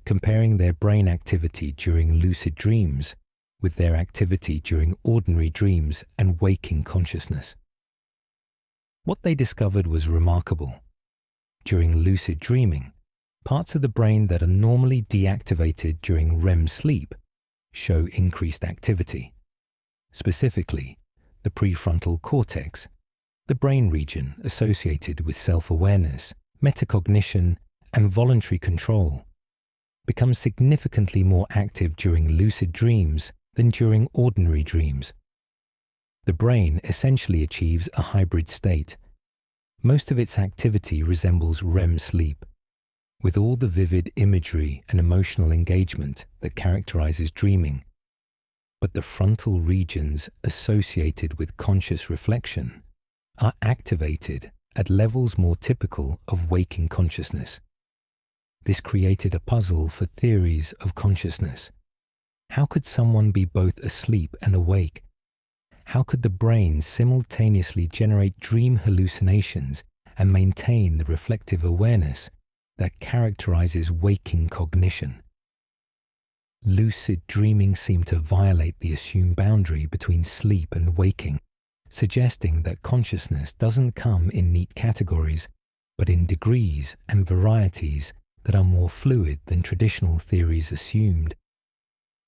comparing their brain activity during lucid dreams with their activity during ordinary dreams and waking consciousness. What they discovered was remarkable. During lucid dreaming, parts of the brain that are normally deactivated during REM sleep show increased activity. Specifically, the prefrontal cortex, the brain region associated with self-awareness, metacognition, and voluntary control, becomes significantly more active during lucid dreams than during ordinary dreams. The brain essentially achieves a hybrid state. Most of its activity resembles REM sleep, with all the vivid imagery and emotional engagement that characterizes dreaming. But the frontal regions associated with conscious reflection are activated at levels more typical of waking consciousness. This created a puzzle for theories of consciousness. How could someone be both asleep and awake? How could the brain simultaneously generate dream hallucinations and maintain the reflective awareness that characterizes waking cognition? Lucid dreaming seemed to violate the assumed boundary between sleep and waking, suggesting that consciousness doesn't come in neat categories, but in degrees and varieties that are more fluid than traditional theories assumed.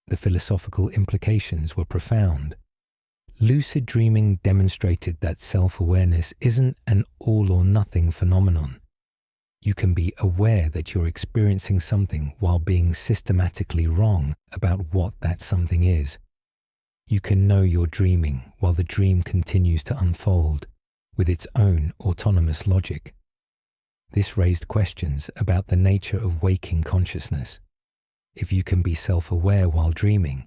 The philosophical implications were profound. Lucid dreaming demonstrated that self-awareness isn't an all-or-nothing phenomenon. You can be aware that you're experiencing something while being systematically wrong about what that something is. You can know you're dreaming while the dream continues to unfold with its own autonomous logic. This raised questions about the nature of waking consciousness. If you can be self-aware while dreaming,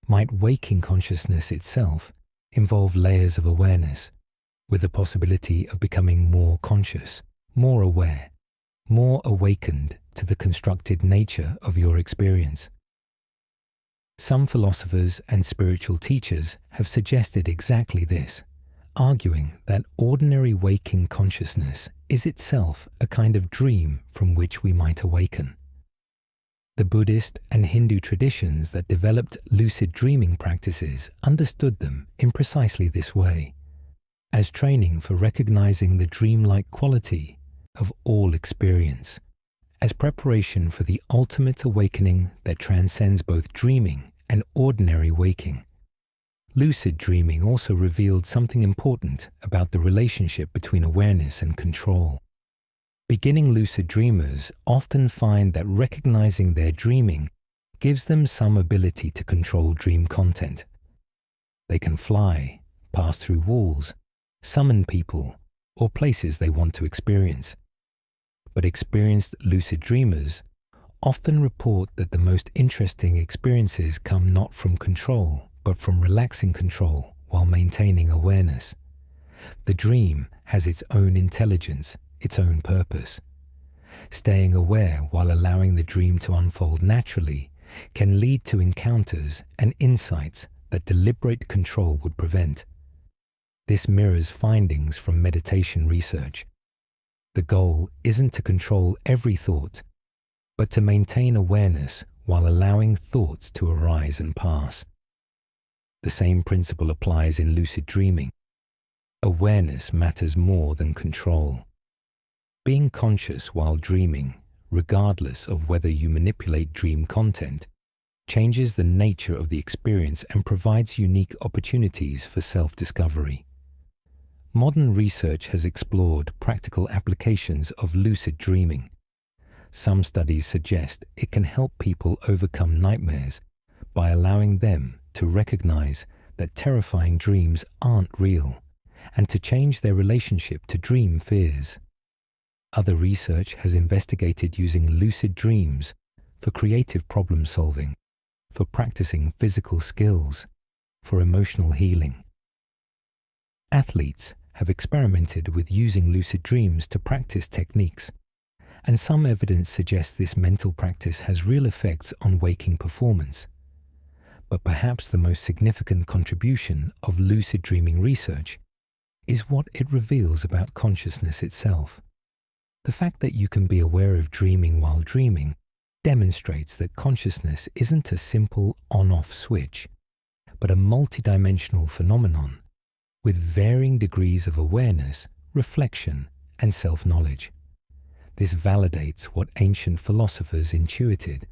might waking consciousness itself involve layers of awareness, with the possibility of becoming more conscious, more aware, more awakened to the constructed nature of your experience? Some philosophers and spiritual teachers have suggested exactly this, arguing that ordinary waking consciousness is itself a kind of dream from which we might awaken. The Buddhist and Hindu traditions that developed lucid dreaming practices understood them in precisely this way, as training for recognizing the dreamlike quality of all experience, as preparation for the ultimate awakening that transcends both dreaming and ordinary waking. Lucid dreaming also revealed something important about the relationship between awareness and control. Beginning lucid dreamers often find that recognizing their dreaming gives them some ability to control dream content. They can fly, pass through walls, summon people, or places they want to experience. But experienced lucid dreamers often report that the most interesting experiences come not from control, but from relaxing control while maintaining awareness. The dream has its own intelligence, its own purpose. Staying aware while allowing the dream to unfold naturally can lead to encounters and insights that deliberate control would prevent. This mirrors findings from meditation research. The goal isn't to control every thought, but to maintain awareness while allowing thoughts to arise and pass. The same principle applies in lucid dreaming. Awareness matters more than control. Being conscious while dreaming, regardless of whether you manipulate dream content, changes the nature of the experience and provides unique opportunities for self-discovery. Modern research has explored practical applications of lucid dreaming. Some studies suggest it can help people overcome nightmares by allowing them to recognize that terrifying dreams aren't real and to change their relationship to dream fears. Other research has investigated using lucid dreams for creative problem solving, for practicing physical skills, for emotional healing. Athletes have experimented with using lucid dreams to practice techniques, and some evidence suggests this mental practice has real effects on waking performance. But perhaps the most significant contribution of lucid dreaming research is what it reveals about consciousness itself. The fact that you can be aware of dreaming while dreaming demonstrates that consciousness isn't a simple on-off switch, but a multidimensional phenomenon with varying degrees of awareness, reflection, and self-knowledge. This validates what ancient philosophers intuited,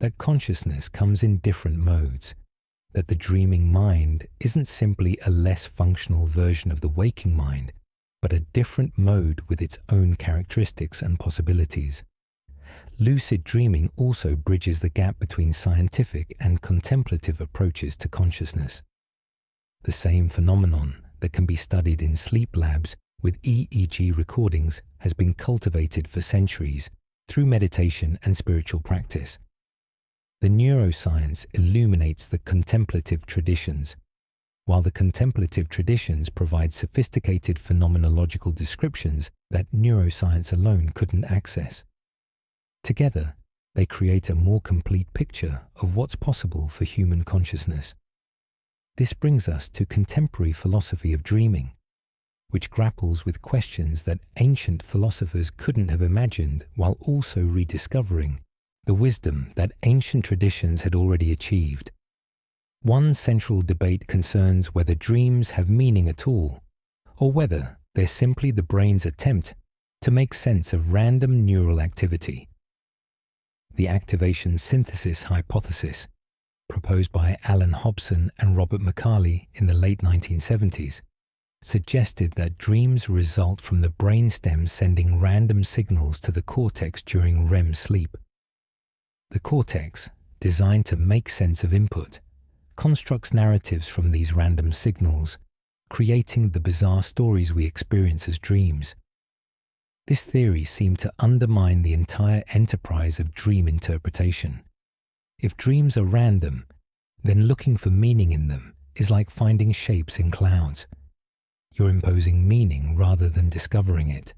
that consciousness comes in different modes, that the dreaming mind isn't simply a less functional version of the waking mind, but a different mode with its own characteristics and possibilities. lucid dreaming also bridges the gap between scientific and contemplative approaches to consciousness. The same phenomenon that can be studied in sleep labs with EEG recordings has been cultivated for centuries through meditation and spiritual practice. The neuroscience illuminates the contemplative traditions, while the contemplative traditions provide sophisticated phenomenological descriptions that neuroscience alone couldn't access. Together, they create a more complete picture of what's possible for human consciousness. This brings us to contemporary philosophy of dreaming, which grapples with questions that ancient philosophers couldn't have imagined while also rediscovering the wisdom that ancient traditions had already achieved. One central debate concerns whether dreams have meaning at all, or whether they're simply the brain's attempt to make sense of random neural activity. The activation synthesis hypothesis, proposed by Alan Hobson and Robert McCarley in the late 1970s, suggested that dreams result from the brainstem sending random signals to the cortex during REM sleep. The cortex, designed to make sense of input, constructs narratives from these random signals, creating the bizarre stories we experience as dreams. This theory seemed to undermine the entire enterprise of dream interpretation. If dreams are random, then looking for meaning in them is like finding shapes in clouds. You're imposing meaning rather than discovering it.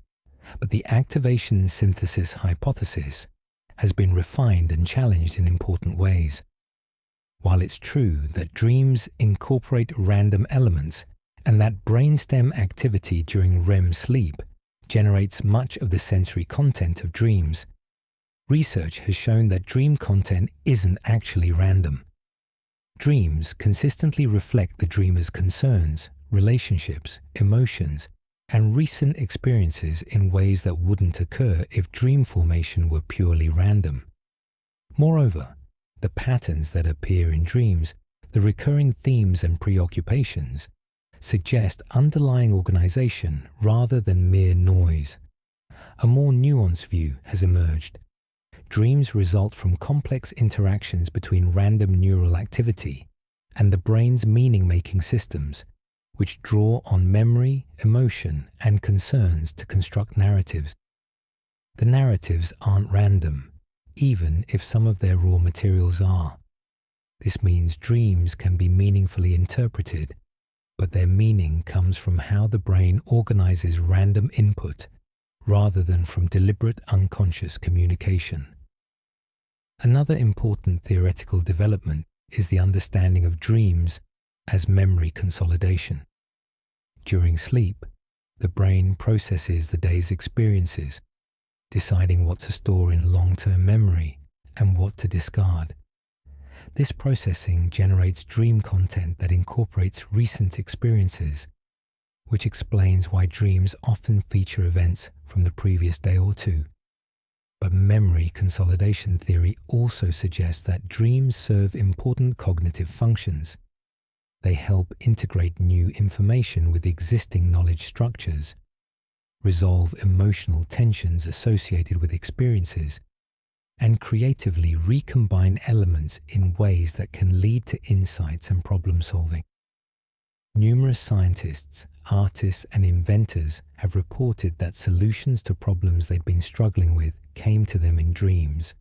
But the activation synthesis hypothesis has been refined and challenged in important ways. While it's true that dreams incorporate random elements and that brainstem activity during REM sleep generates much of the sensory content of dreams, research has shown that dream content isn't actually random. Dreams consistently reflect the dreamer's concerns, relationships, emotions, and recent experiences in ways that wouldn't occur if dream formation were purely random. Moreover, the patterns that appear in dreams, the recurring themes and preoccupations, suggest underlying organization rather than mere noise. A more nuanced view has emerged. Dreams result from complex interactions between random neural activity and the brain's meaning-making systems, which draw on memory, emotion, and concerns to construct narratives. The narratives aren't random, even if some of their raw materials are. This means dreams can be meaningfully interpreted, but their meaning comes from how the brain organizes random input rather than from deliberate unconscious communication. Another important theoretical development is the understanding of dreams as memory consolidation. During sleep, the brain processes the day's experiences, deciding what to store in long-term memory and what to discard. This processing generates dream content that incorporates recent experiences, which explains why dreams often feature events from the previous day or two. But memory consolidation theory also suggests that dreams serve important cognitive functions. They help integrate new information with existing knowledge structures, resolve emotional tensions associated with experiences, and creatively recombine elements in ways that can lead to insights and problem solving. Numerous scientists, artists, and inventors have reported that solutions to problems they'd been struggling with came to them in dreams.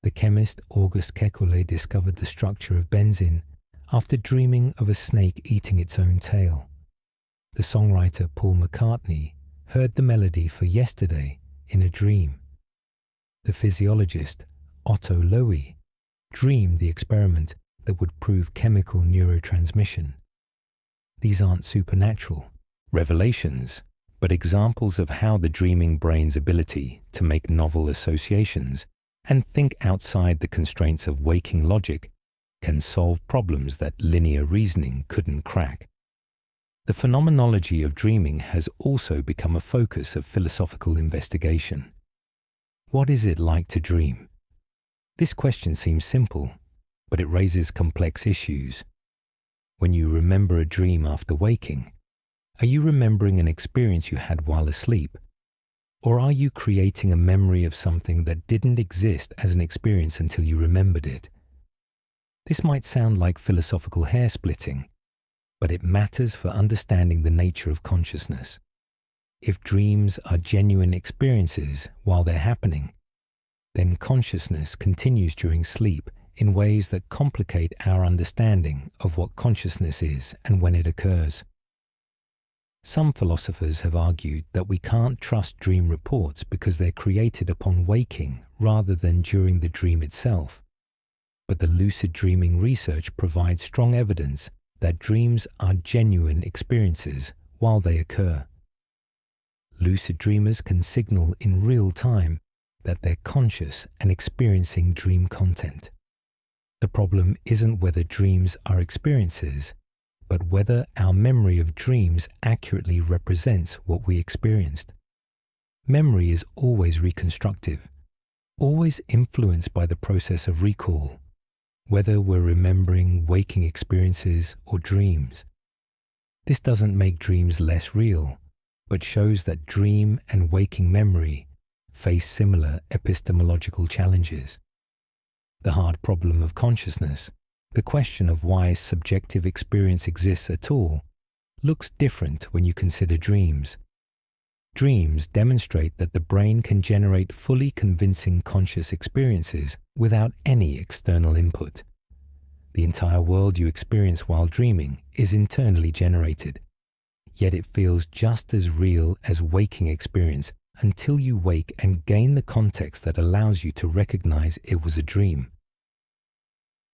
The chemist Auguste Kekulé discovered the structure of benzene after dreaming of a snake eating its own tail. The songwriter Paul McCartney heard the melody for Yesterday in a dream. The physiologist Otto Lowy dreamed the experiment that would prove chemical neurotransmission. These aren't supernatural revelations, but examples of how the dreaming brain's ability to make novel associations and think outside the constraints of waking logic can solve problems that linear reasoning couldn't crack. The phenomenology of dreaming has also become a focus of philosophical investigation. What is it like to dream? This question seems simple, but it raises complex issues. When you remember a dream after waking, are you remembering an experience you had while asleep? Or are you creating a memory of something that didn't exist as an experience until you remembered it? This might sound like philosophical hair splitting, but it matters for understanding the nature of consciousness. If dreams are genuine experiences while they're happening, then consciousness continues during sleep in ways that complicate our understanding of what consciousness is and when it occurs. Some philosophers have argued that we can't trust dream reports because they're created upon waking rather than during the dream itself. But the lucid dreaming research provides strong evidence that dreams are genuine experiences while they occur. Lucid dreamers can signal in real time that they're conscious and experiencing dream content. The problem isn't whether dreams are experiences, but whether our memory of dreams accurately represents what we experienced. Memory is always reconstructive, always influenced by the process of recall, whether we're remembering waking experiences or dreams. This doesn't make dreams less real, but shows that dream and waking memory face similar epistemological challenges. The hard problem of consciousness, the question of why subjective experience exists at all, looks different when you consider dreams. Dreams demonstrate that the brain can generate fully convincing conscious experiences without any external input. The entire world you experience while dreaming is internally generated, yet it feels just as real as waking experience until you wake and gain the context that allows you to recognize it was a dream.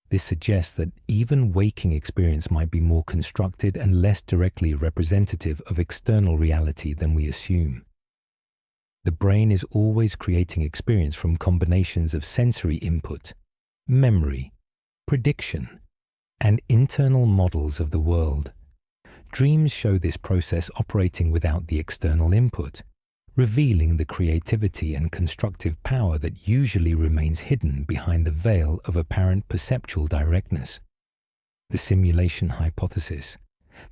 This suggests that even waking experience might be more constructed and less directly representative of external reality than we assume. The brain is always creating experience from combinations of sensory input, memory, prediction, and internal models of the world. Dreams show this process operating without the external input, revealing the creativity and constructive power that usually remains hidden behind the veil of apparent perceptual directness. The simulation hypothesis,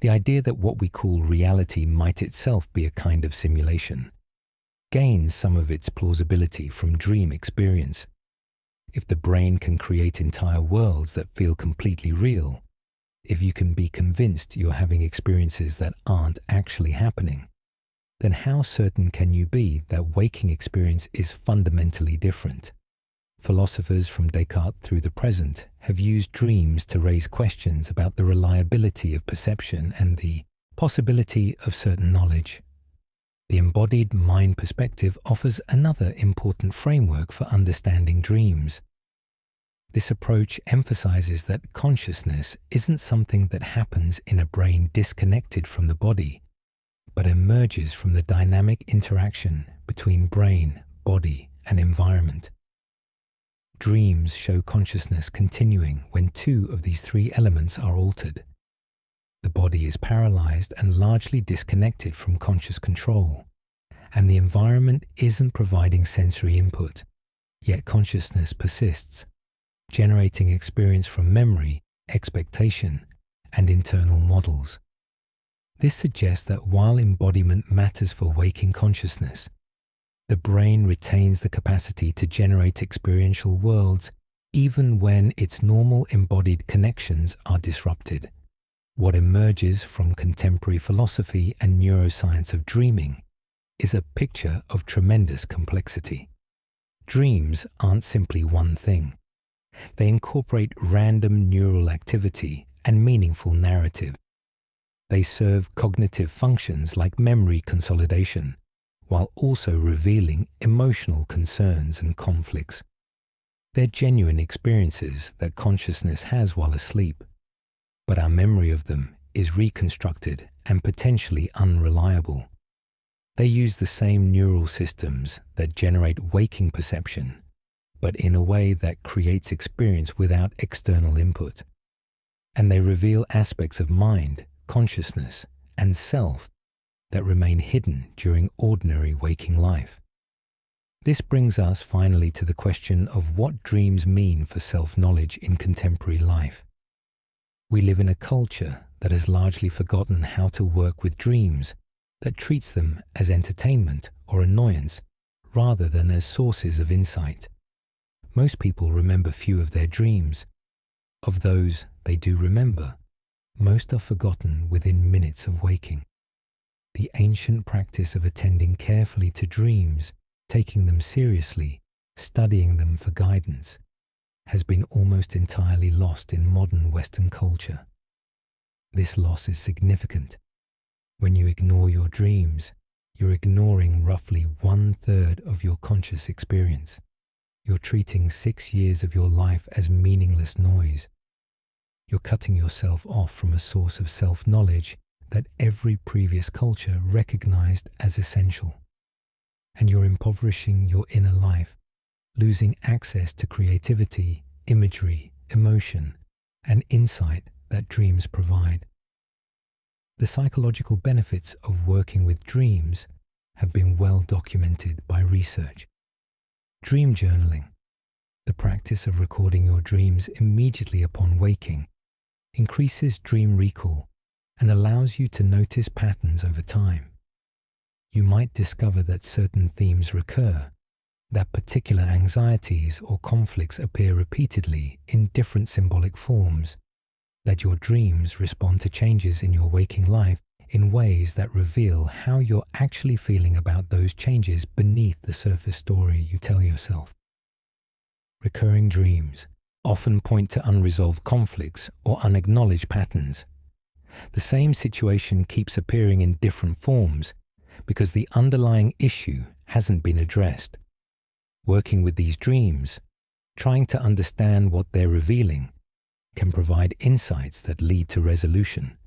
the idea that what we call reality might itself be a kind of simulation, gains some of its plausibility from dream experience. If the brain can create entire worlds that feel completely real, if you can be convinced you're having experiences that aren't actually happening, then how certain can you be that waking experience is fundamentally different? Philosophers from Descartes through the present have used dreams to raise questions about the reliability of perception and the possibility of certain knowledge. The embodied mind perspective offers another important framework for understanding dreams. This approach emphasizes that consciousness isn't something that happens in a brain disconnected from the body, but emerges from the dynamic interaction between brain, body, and environment. Dreams show consciousness continuing when two of these three elements are altered. The body is paralyzed and largely disconnected from conscious control, and the environment isn't providing sensory input, yet consciousness persists, generating experience from memory, expectation, and internal models. This suggests that while embodiment matters for waking consciousness, the brain retains the capacity to generate experiential worlds even when its normal embodied connections are disrupted. What emerges from contemporary philosophy and neuroscience of dreaming is a picture of tremendous complexity. Dreams aren't simply one thing. They incorporate random neural activity and meaningful narrative. They serve cognitive functions like memory consolidation, while also revealing emotional concerns and conflicts. They're genuine experiences that consciousness has while asleep, but our memory of them is reconstructed and potentially unreliable. They use the same neural systems that generate waking perception, but in a way that creates experience without external input. And they reveal aspects of mind, consciousness, and self that remain hidden during ordinary waking life. This brings us finally to the question of what dreams mean for self-knowledge in contemporary life. We live in a culture that has largely forgotten how to work with dreams, that treats them as entertainment or annoyance, rather than as sources of insight. Most people remember few of their dreams. Of those they do remember, most are forgotten within minutes of waking. The ancient practice of attending carefully to dreams, taking them seriously, studying them for guidance, has been almost entirely lost in modern Western culture. This loss is significant. When you ignore your dreams, you're ignoring roughly 1/3 of your conscious experience. You're treating 6 years of your life as meaningless noise. You're cutting yourself off from a source of self-knowledge that every previous culture recognized as essential. And you're impoverishing your inner life, losing access to creativity, imagery, emotion, and insight that dreams provide. The psychological benefits of working with dreams have been well documented by research. Dream journaling, the practice of recording your dreams immediately upon waking, increases dream recall and allows you to notice patterns over time. You might discover that certain themes recur, that particular anxieties or conflicts appear repeatedly in different symbolic forms, that your dreams respond to changes in your waking life in ways that reveal how you're actually feeling about those changes beneath the surface story you tell yourself. Recurring dreams often point to unresolved conflicts or unacknowledged patterns. The same situation keeps appearing in different forms because the underlying issue hasn't been addressed. Working with these dreams, trying to understand what they're revealing, can provide insights that lead to resolution.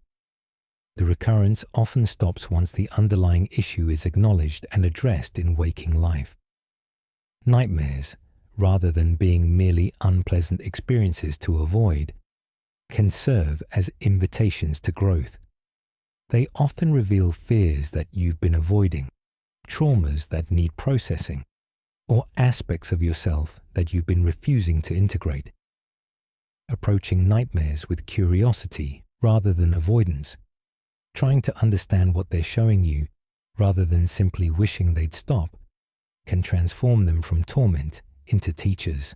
The recurrence often stops once the underlying issue is acknowledged and addressed in waking life. Nightmares, rather than being merely unpleasant experiences to avoid, can serve as invitations to growth. They often reveal fears that you've been avoiding, traumas that need processing, or aspects of yourself that you've been refusing to integrate. Approaching nightmares with curiosity rather than avoidance, trying to understand what they're showing you rather than simply wishing they'd stop, can transform them from torment into teachers.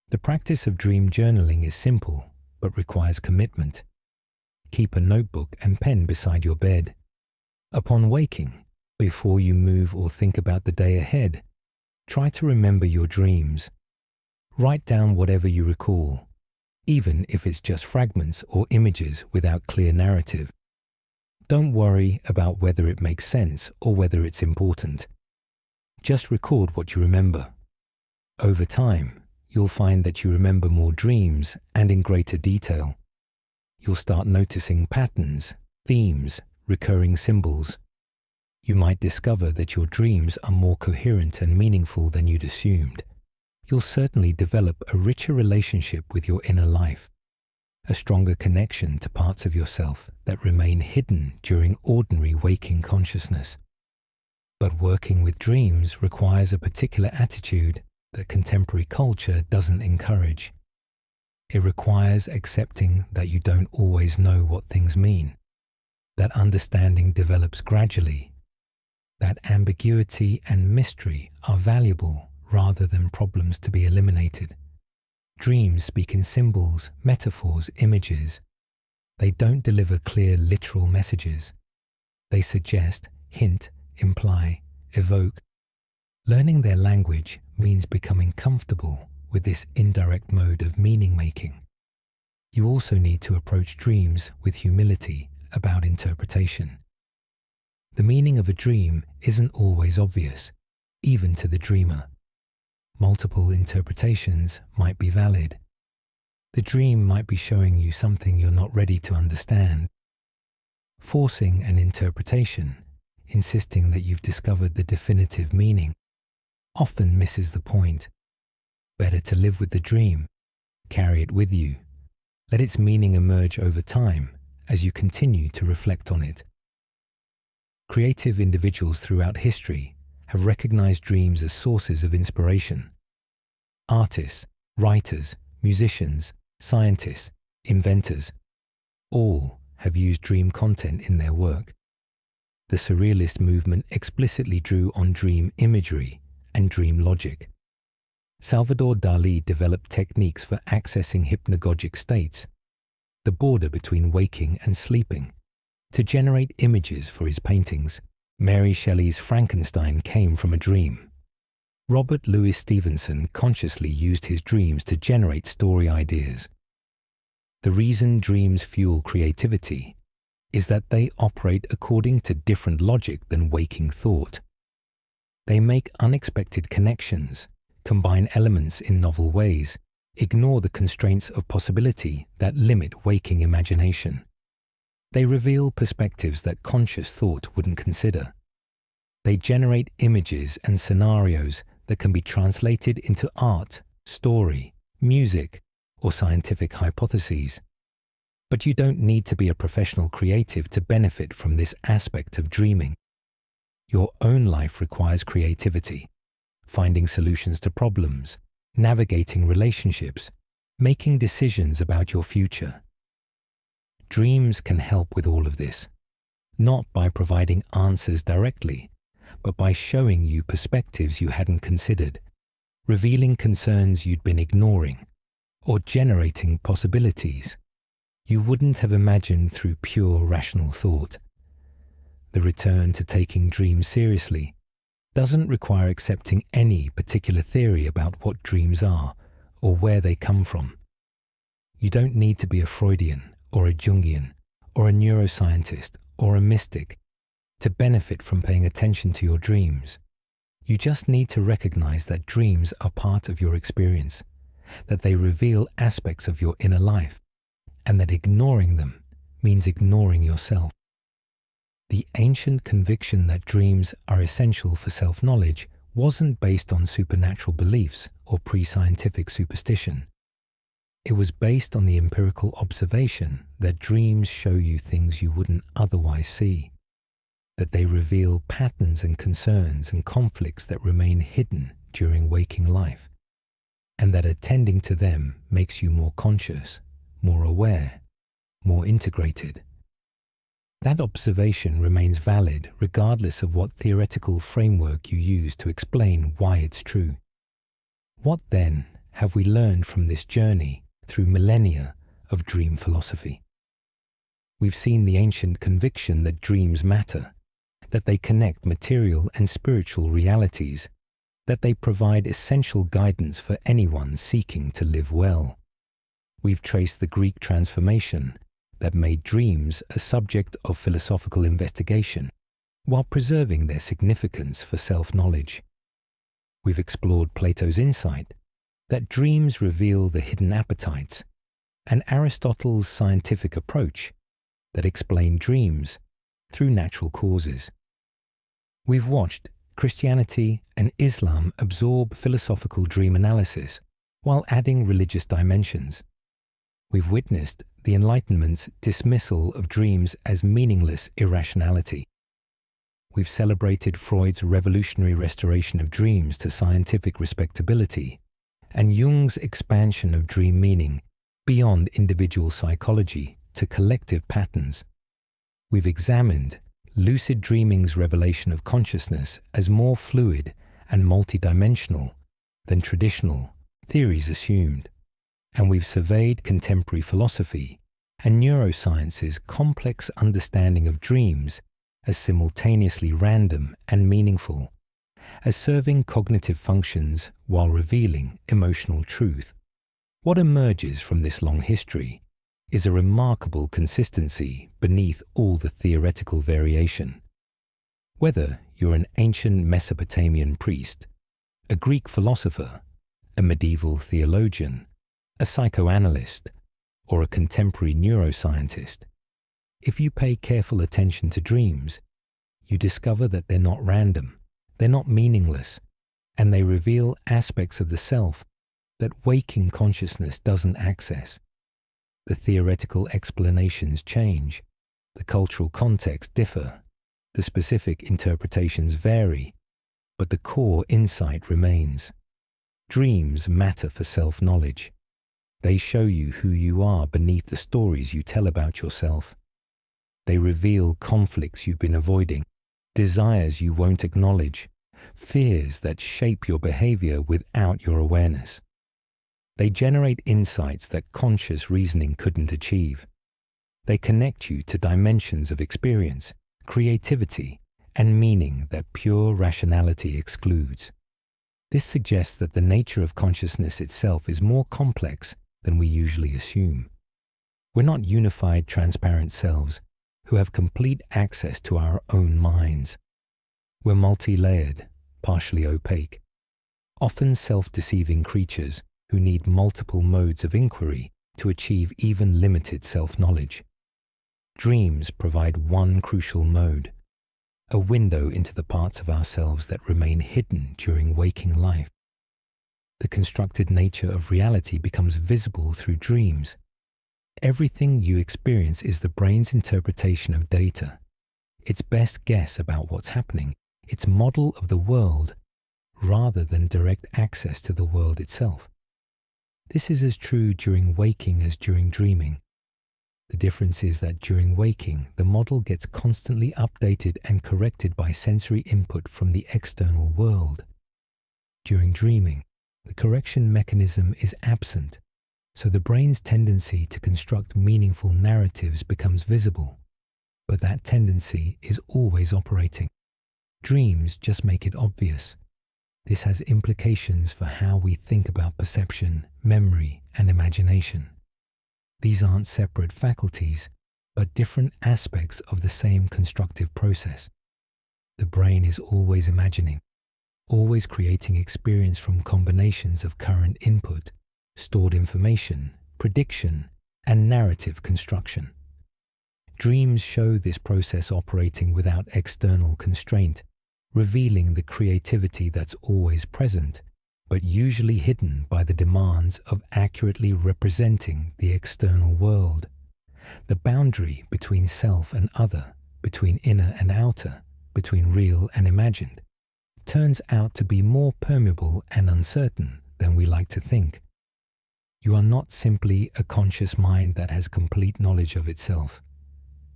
The practice of dream journaling is simple but requires commitment. Keep a notebook and pen beside your bed. Upon waking, before you move or think about the day ahead, try to remember your dreams. Write down whatever you recall, even if it's just fragments or images without clear narrative. Don't worry about whether it makes sense or whether it's important. Just record what you remember. Over time, you'll find that you remember more dreams and in greater detail. You'll start noticing patterns, themes, recurring symbols. You might discover that your dreams are more coherent and meaningful than you'd assumed. You'll certainly develop a richer relationship with your inner life, a stronger connection to parts of yourself that remain hidden during ordinary waking consciousness. But working with dreams requires a particular attitude that contemporary culture doesn't encourage. It requires accepting that you don't always know what things mean, that understanding develops gradually, that ambiguity and mystery are valuable rather than problems to be eliminated. Dreams speak in symbols, metaphors, images. They don't deliver clear literal messages. They suggest, hint, imply, evoke. Learning their language means becoming comfortable with this indirect mode of meaning-making. You also need to approach dreams with humility about interpretation. The meaning of a dream isn't always obvious, even to the dreamer. Multiple interpretations might be valid. The dream might be showing you something you're not ready to understand. Forcing an interpretation, insisting that you've discovered the definitive meaning, often misses the point. Better to live with the dream, carry it with you. Let its meaning emerge over time as you continue to reflect on it. Creative individuals throughout history have recognized dreams as sources of inspiration. Artists, writers, musicians, scientists, inventors, all have used dream content in their work. the Surrealist movement explicitly drew on dream imagery and dream logic. Salvador Dali developed techniques for accessing hypnagogic states, the border between waking and sleeping, to generate images for his paintings. Mary Shelley's Frankenstein came from a dream. Robert Louis Stevenson consciously used his dreams to generate story ideas. The reason dreams fuel creativity is that they operate according to different logic than waking thought. They make unexpected connections, combine elements in novel ways, ignore the constraints of possibility that limit waking imagination. They reveal perspectives that conscious thought wouldn't consider. They generate images and scenarios that can be translated into art, story, music, or scientific hypotheses. But you don't need to be a professional creative to benefit from this aspect of dreaming. Your own life requires creativity, finding solutions to problems, navigating relationships, making decisions about your future. Dreams can help with all of this, not by providing answers directly, but by showing you perspectives you hadn't considered, revealing concerns you'd been ignoring, or generating possibilities you wouldn't have imagined through pure rational thought. The return to taking dreams seriously doesn't require accepting any particular theory about what dreams are or where they come from. You don't need to be a Freudian or a Jungian or a neuroscientist or a mystic to benefit from paying attention to your dreams. You just need to recognize that dreams are part of your experience, that they reveal aspects of your inner life, and that ignoring them means ignoring yourself. The ancient conviction that dreams are essential for self-knowledge wasn't based on supernatural beliefs or pre-scientific superstition. It was based on the empirical observation that dreams show you things you wouldn't otherwise see, that they reveal patterns and concerns and conflicts that remain hidden during waking life, and that attending to them makes you more conscious, more aware, more integrated. That observation remains valid regardless of what theoretical framework you use to explain why it's true. What then have we learned from this journey through millennia of dream philosophy? We've seen the ancient conviction that dreams matter, that they connect material and spiritual realities, that they provide essential guidance for anyone seeking to live well. We've traced the Greek transformation that made dreams a subject of philosophical investigation while preserving their significance for self-knowledge. We've explored Plato's insight that dreams reveal the hidden appetites, and Aristotle's scientific approach that explained dreams through natural causes. We've watched Christianity and Islam absorb philosophical dream analysis while adding religious dimensions. We've witnessed the Enlightenment's dismissal of dreams as meaningless irrationality. We've celebrated Freud's revolutionary restoration of dreams to scientific respectability and Jung's expansion of dream meaning beyond individual psychology to collective patterns. We've examined lucid dreaming's revelation of consciousness as more fluid and multidimensional than traditional theories assumed. And we've surveyed contemporary philosophy and neuroscience's complex understanding of dreams as simultaneously random and meaningful, as serving cognitive functions while revealing emotional truth. What emerges from this long history is a remarkable consistency beneath all the theoretical variation. Whether you're an ancient Mesopotamian priest, a Greek philosopher, a medieval theologian, a psychoanalyst, or a contemporary neuroscientist, if you pay careful attention to dreams, you discover that they're not random, they're not meaningless, and they reveal aspects of the self that waking consciousness doesn't access. The theoretical explanations change, the cultural contexts differ, the specific interpretations vary, but the core insight remains. Dreams matter for self-knowledge. They show you who you are beneath the stories you tell about yourself. They reveal conflicts you've been avoiding desires you won't acknowledge, fears that shape your behavior without your awareness. They generate insights that conscious reasoning couldn't achieve. They connect you to dimensions of experience, creativity, and meaning that pure rationality excludes. This suggests that the nature of consciousness itself is more complex than we usually assume. We're not unified, transparent selves who have complete access to our own minds. We're multi-layered, partially opaque, often self-deceiving creatures who need multiple modes of inquiry to achieve even limited self-knowledge. Dreams provide one crucial mode, a window into the parts of ourselves that remain hidden during waking life. The constructed nature of reality becomes visible through dreams. Everything you experience is the brain's interpretation of data, its best guess about what's happening, its model of the world, rather than direct access to the world itself. This is as true during waking as during dreaming. The difference is that during waking, the model gets constantly updated and corrected by sensory input from the external world. During dreaming, the correction mechanism is absent, so the brain's tendency to construct meaningful narratives becomes visible, but that tendency is always operating. Dreams just make it obvious. This has implications for how we think about perception, memory, and imagination. These aren't separate faculties, but different aspects of the same constructive process. The brain is always imagining, always creating experience from combinations of current input, stored information, prediction, and narrative construction. Dreams show this process operating without external constraint, revealing the creativity that's always present, but usually hidden by the demands of accurately representing the external world. The boundary between self and other, between inner and outer, between real and imagined, turns out to be more permeable and uncertain than we like to think. You are not simply a conscious mind that has complete knowledge of itself.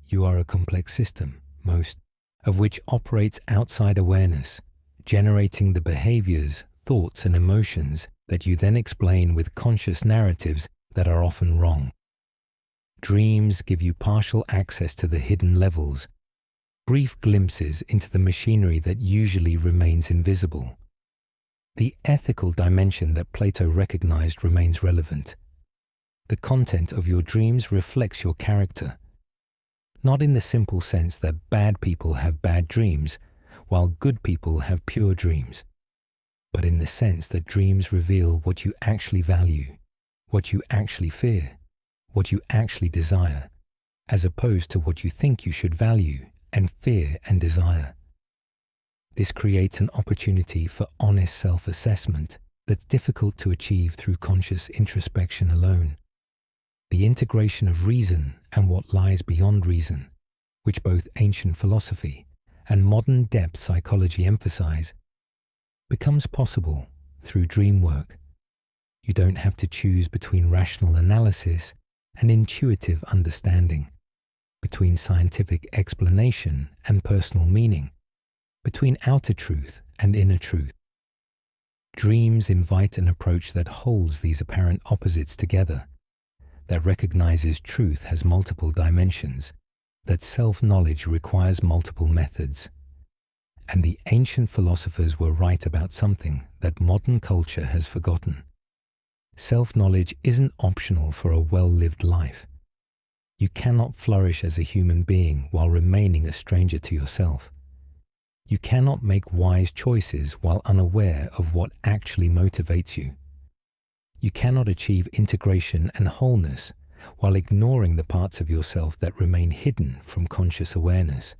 You are a complex system, most of which operates outside awareness, generating the behaviors, thoughts, and emotions that you then explain with conscious narratives that are often wrong. Dreams give you partial access to the hidden levels, brief glimpses into the machinery that usually remains invisible. The ethical dimension that Plato recognized remains relevant. The content of your dreams reflects your character, not in the simple sense that bad people have bad dreams, while good people have pure dreams, but in the sense that dreams reveal what you actually value, what you actually fear, what you actually desire, as opposed to what you think you should value and fear and desire. This creates an opportunity for honest self-assessment that's difficult to achieve through conscious introspection alone. The integration of reason and what lies beyond reason, which both ancient philosophy and modern depth psychology emphasize, becomes possible through dream work. You don't have to choose between rational analysis and intuitive understanding, between scientific explanation and personal meaning, between outer truth and inner truth. Dreams invite an approach that holds these apparent opposites together, that recognizes truth has multiple dimensions, that self-knowledge requires multiple methods. And the ancient philosophers were right about something that modern culture has forgotten. Self-knowledge isn't optional for a well-lived life. You cannot flourish as a human being while remaining a stranger to yourself. You cannot make wise choices while unaware of what actually motivates you. You cannot achieve integration and wholeness while ignoring the parts of yourself that remain hidden from conscious awareness.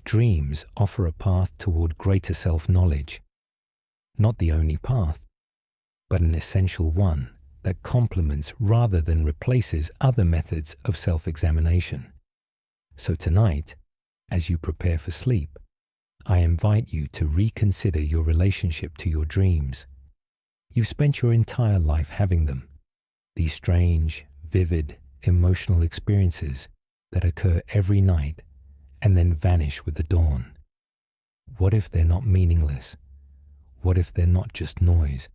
Dreams offer a path toward greater self-knowledge, not the only path, but an essential one that complements rather than replaces other methods of self-examination. So tonight, as you prepare for sleep, I invite you to reconsider your relationship to your dreams. You've spent your entire life having them, these strange, vivid, emotional experiences that occur every night and then vanish with the dawn? What if they're not meaningless? What if they're not just noise?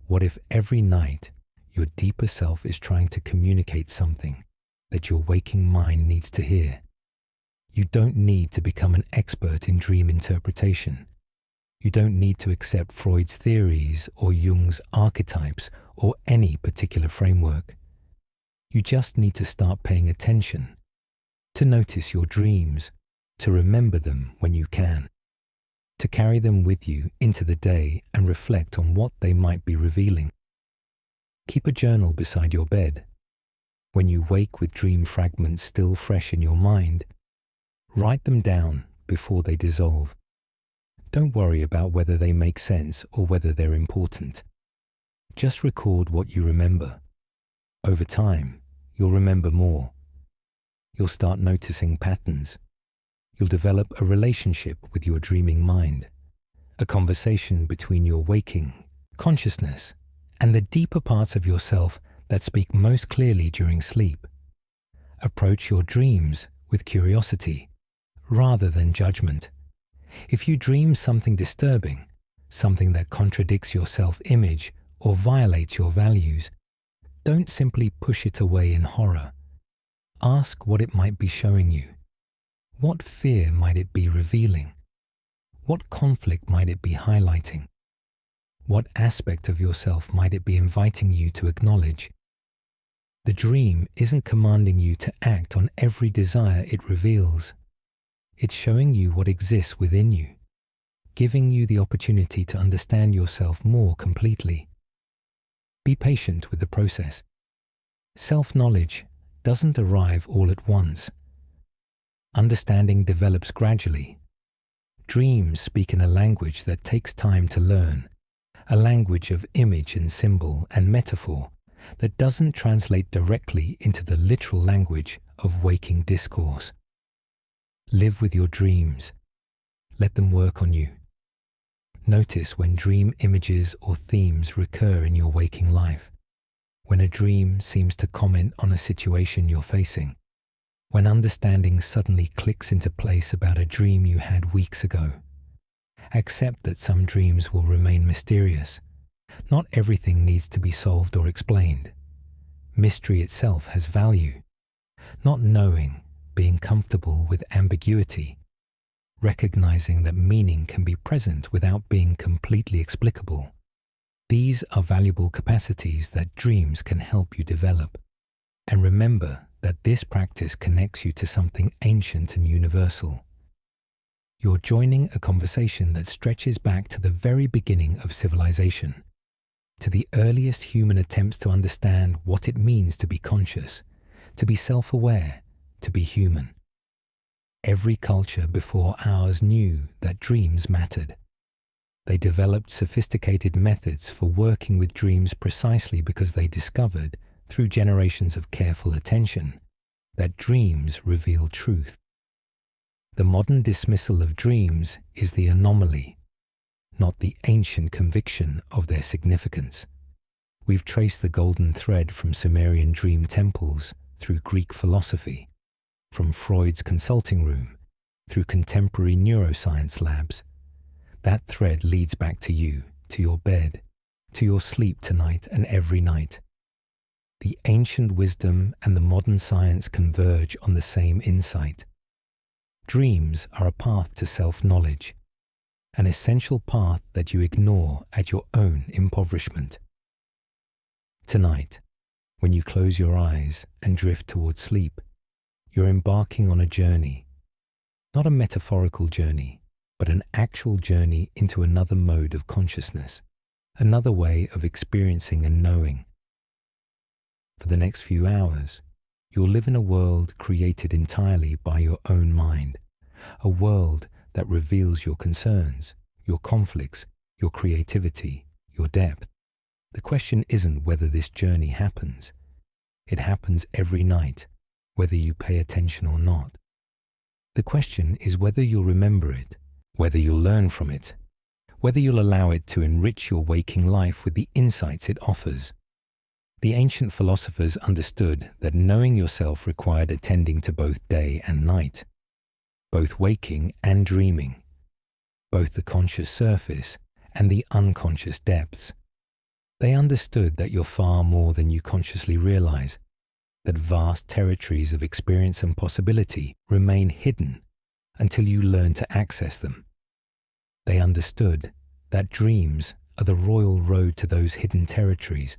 What if every night your deeper self is trying to communicate something that your waking mind needs to hear? You don't need to become an expert in dream interpretation. You don't need to accept Freud's theories or Jung's archetypes or any particular framework. You just need to start paying attention, to notice your dreams, to remember them when you can, to carry them with you into the day and reflect on what they might be revealing. Keep a journal beside your bed. When you wake with dream fragments still fresh in your mind, write them down before they dissolve. Don't worry about whether they make sense or whether they're important. Just record what you remember. Over time, you'll remember more. You'll start noticing patterns. You'll develop a relationship with your dreaming mind, a conversation between your waking consciousness and the deeper parts of yourself that speak most clearly during sleep. Approach your dreams with curiosity rather than judgment. If you dream something disturbing, something that contradicts your self-image or violates your values, don't simply push it away in horror. Ask what it might be showing you. What fear might it be revealing? What conflict might it be highlighting? What aspect of yourself might it be inviting you to acknowledge? The dream isn't commanding you to act on every desire it reveals. It's showing you what exists within you, giving you the opportunity to understand yourself more completely. Be patient with the process. Self-knowledge doesn't arrive all at once. Understanding develops gradually. Dreams speak in a language that takes time to learn, a language of image and symbol and metaphor that doesn't translate directly into the literal language of waking discourse. Live with your dreams. Let them work on you. Notice when dream images or themes recur in your waking life, when a dream seems to comment on a situation you're facing, when understanding suddenly clicks into place about a dream you had weeks ago. Accept that some dreams will remain mysterious. Not everything needs to be solved or explained. Mystery itself has value. Not knowing, being comfortable with ambiguity, recognizing that meaning can be present without being completely explicable. These are valuable capacities that dreams can help you develop. And remember that this practice connects you to something ancient and universal. You're joining a conversation that stretches back to the very beginning of civilization, to the earliest human attempts to understand what it means to be conscious, to be self-aware, to be human. Every culture before ours knew that dreams mattered. They developed sophisticated methods for working with dreams precisely because they discovered, through generations of careful attention, that dreams reveal truth. The modern dismissal of dreams is the anomaly, not the ancient conviction of their significance. We've traced the golden thread from Sumerian dream temples through Greek philosophy, from Freud's consulting room, through contemporary neuroscience labs. That thread leads back to you, to your bed, to your sleep tonight and every night. The ancient wisdom and the modern science converge on the same insight. Dreams are a path to self-knowledge, an essential path that you ignore at your own impoverishment. Tonight, when you close your eyes and drift towards sleep, you're embarking on a journey, not a metaphorical journey, but an actual journey into another mode of consciousness, another way of experiencing and knowing. For the next few hours, you'll live in a world created entirely by your own mind, a world that reveals your concerns, your conflicts, your creativity, your depth. The question isn't whether this journey happens. It happens every night, whether you pay attention or not. The question is whether you'll remember it, whether you'll learn from it, whether you'll allow it to enrich your waking life with the insights it offers. The ancient philosophers understood that knowing yourself required attending to both day and night. both waking and dreaming, both the conscious surface and the unconscious depths. They understood that you're far more than you consciously realize, that vast territories of experience and possibility remain hidden until you learn to access them. They understood that dreams are the royal road to those hidden territories,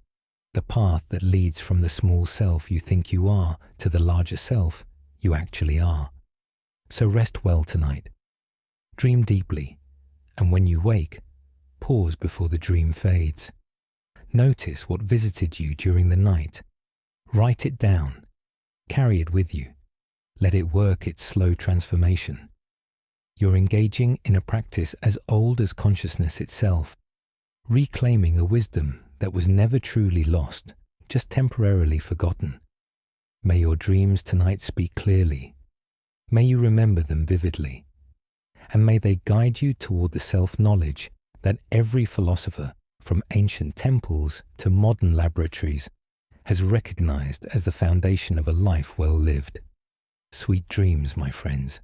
the path that leads from the small self you think you are to the larger self you actually are. So rest well tonight. Dream deeply, and when you wake, pause before the dream fades. Notice what visited you during the night. Write it down. Carry it with you. Let it work its slow transformation. You're engaging in a practice as old as consciousness itself, reclaiming a wisdom that was never truly lost, just temporarily forgotten. May your dreams tonight speak clearly. May you remember them vividly. And may they guide you toward the self-knowledge that every philosopher, from ancient temples to modern laboratories, has recognized as the foundation of a life well lived. Sweet dreams, my friends.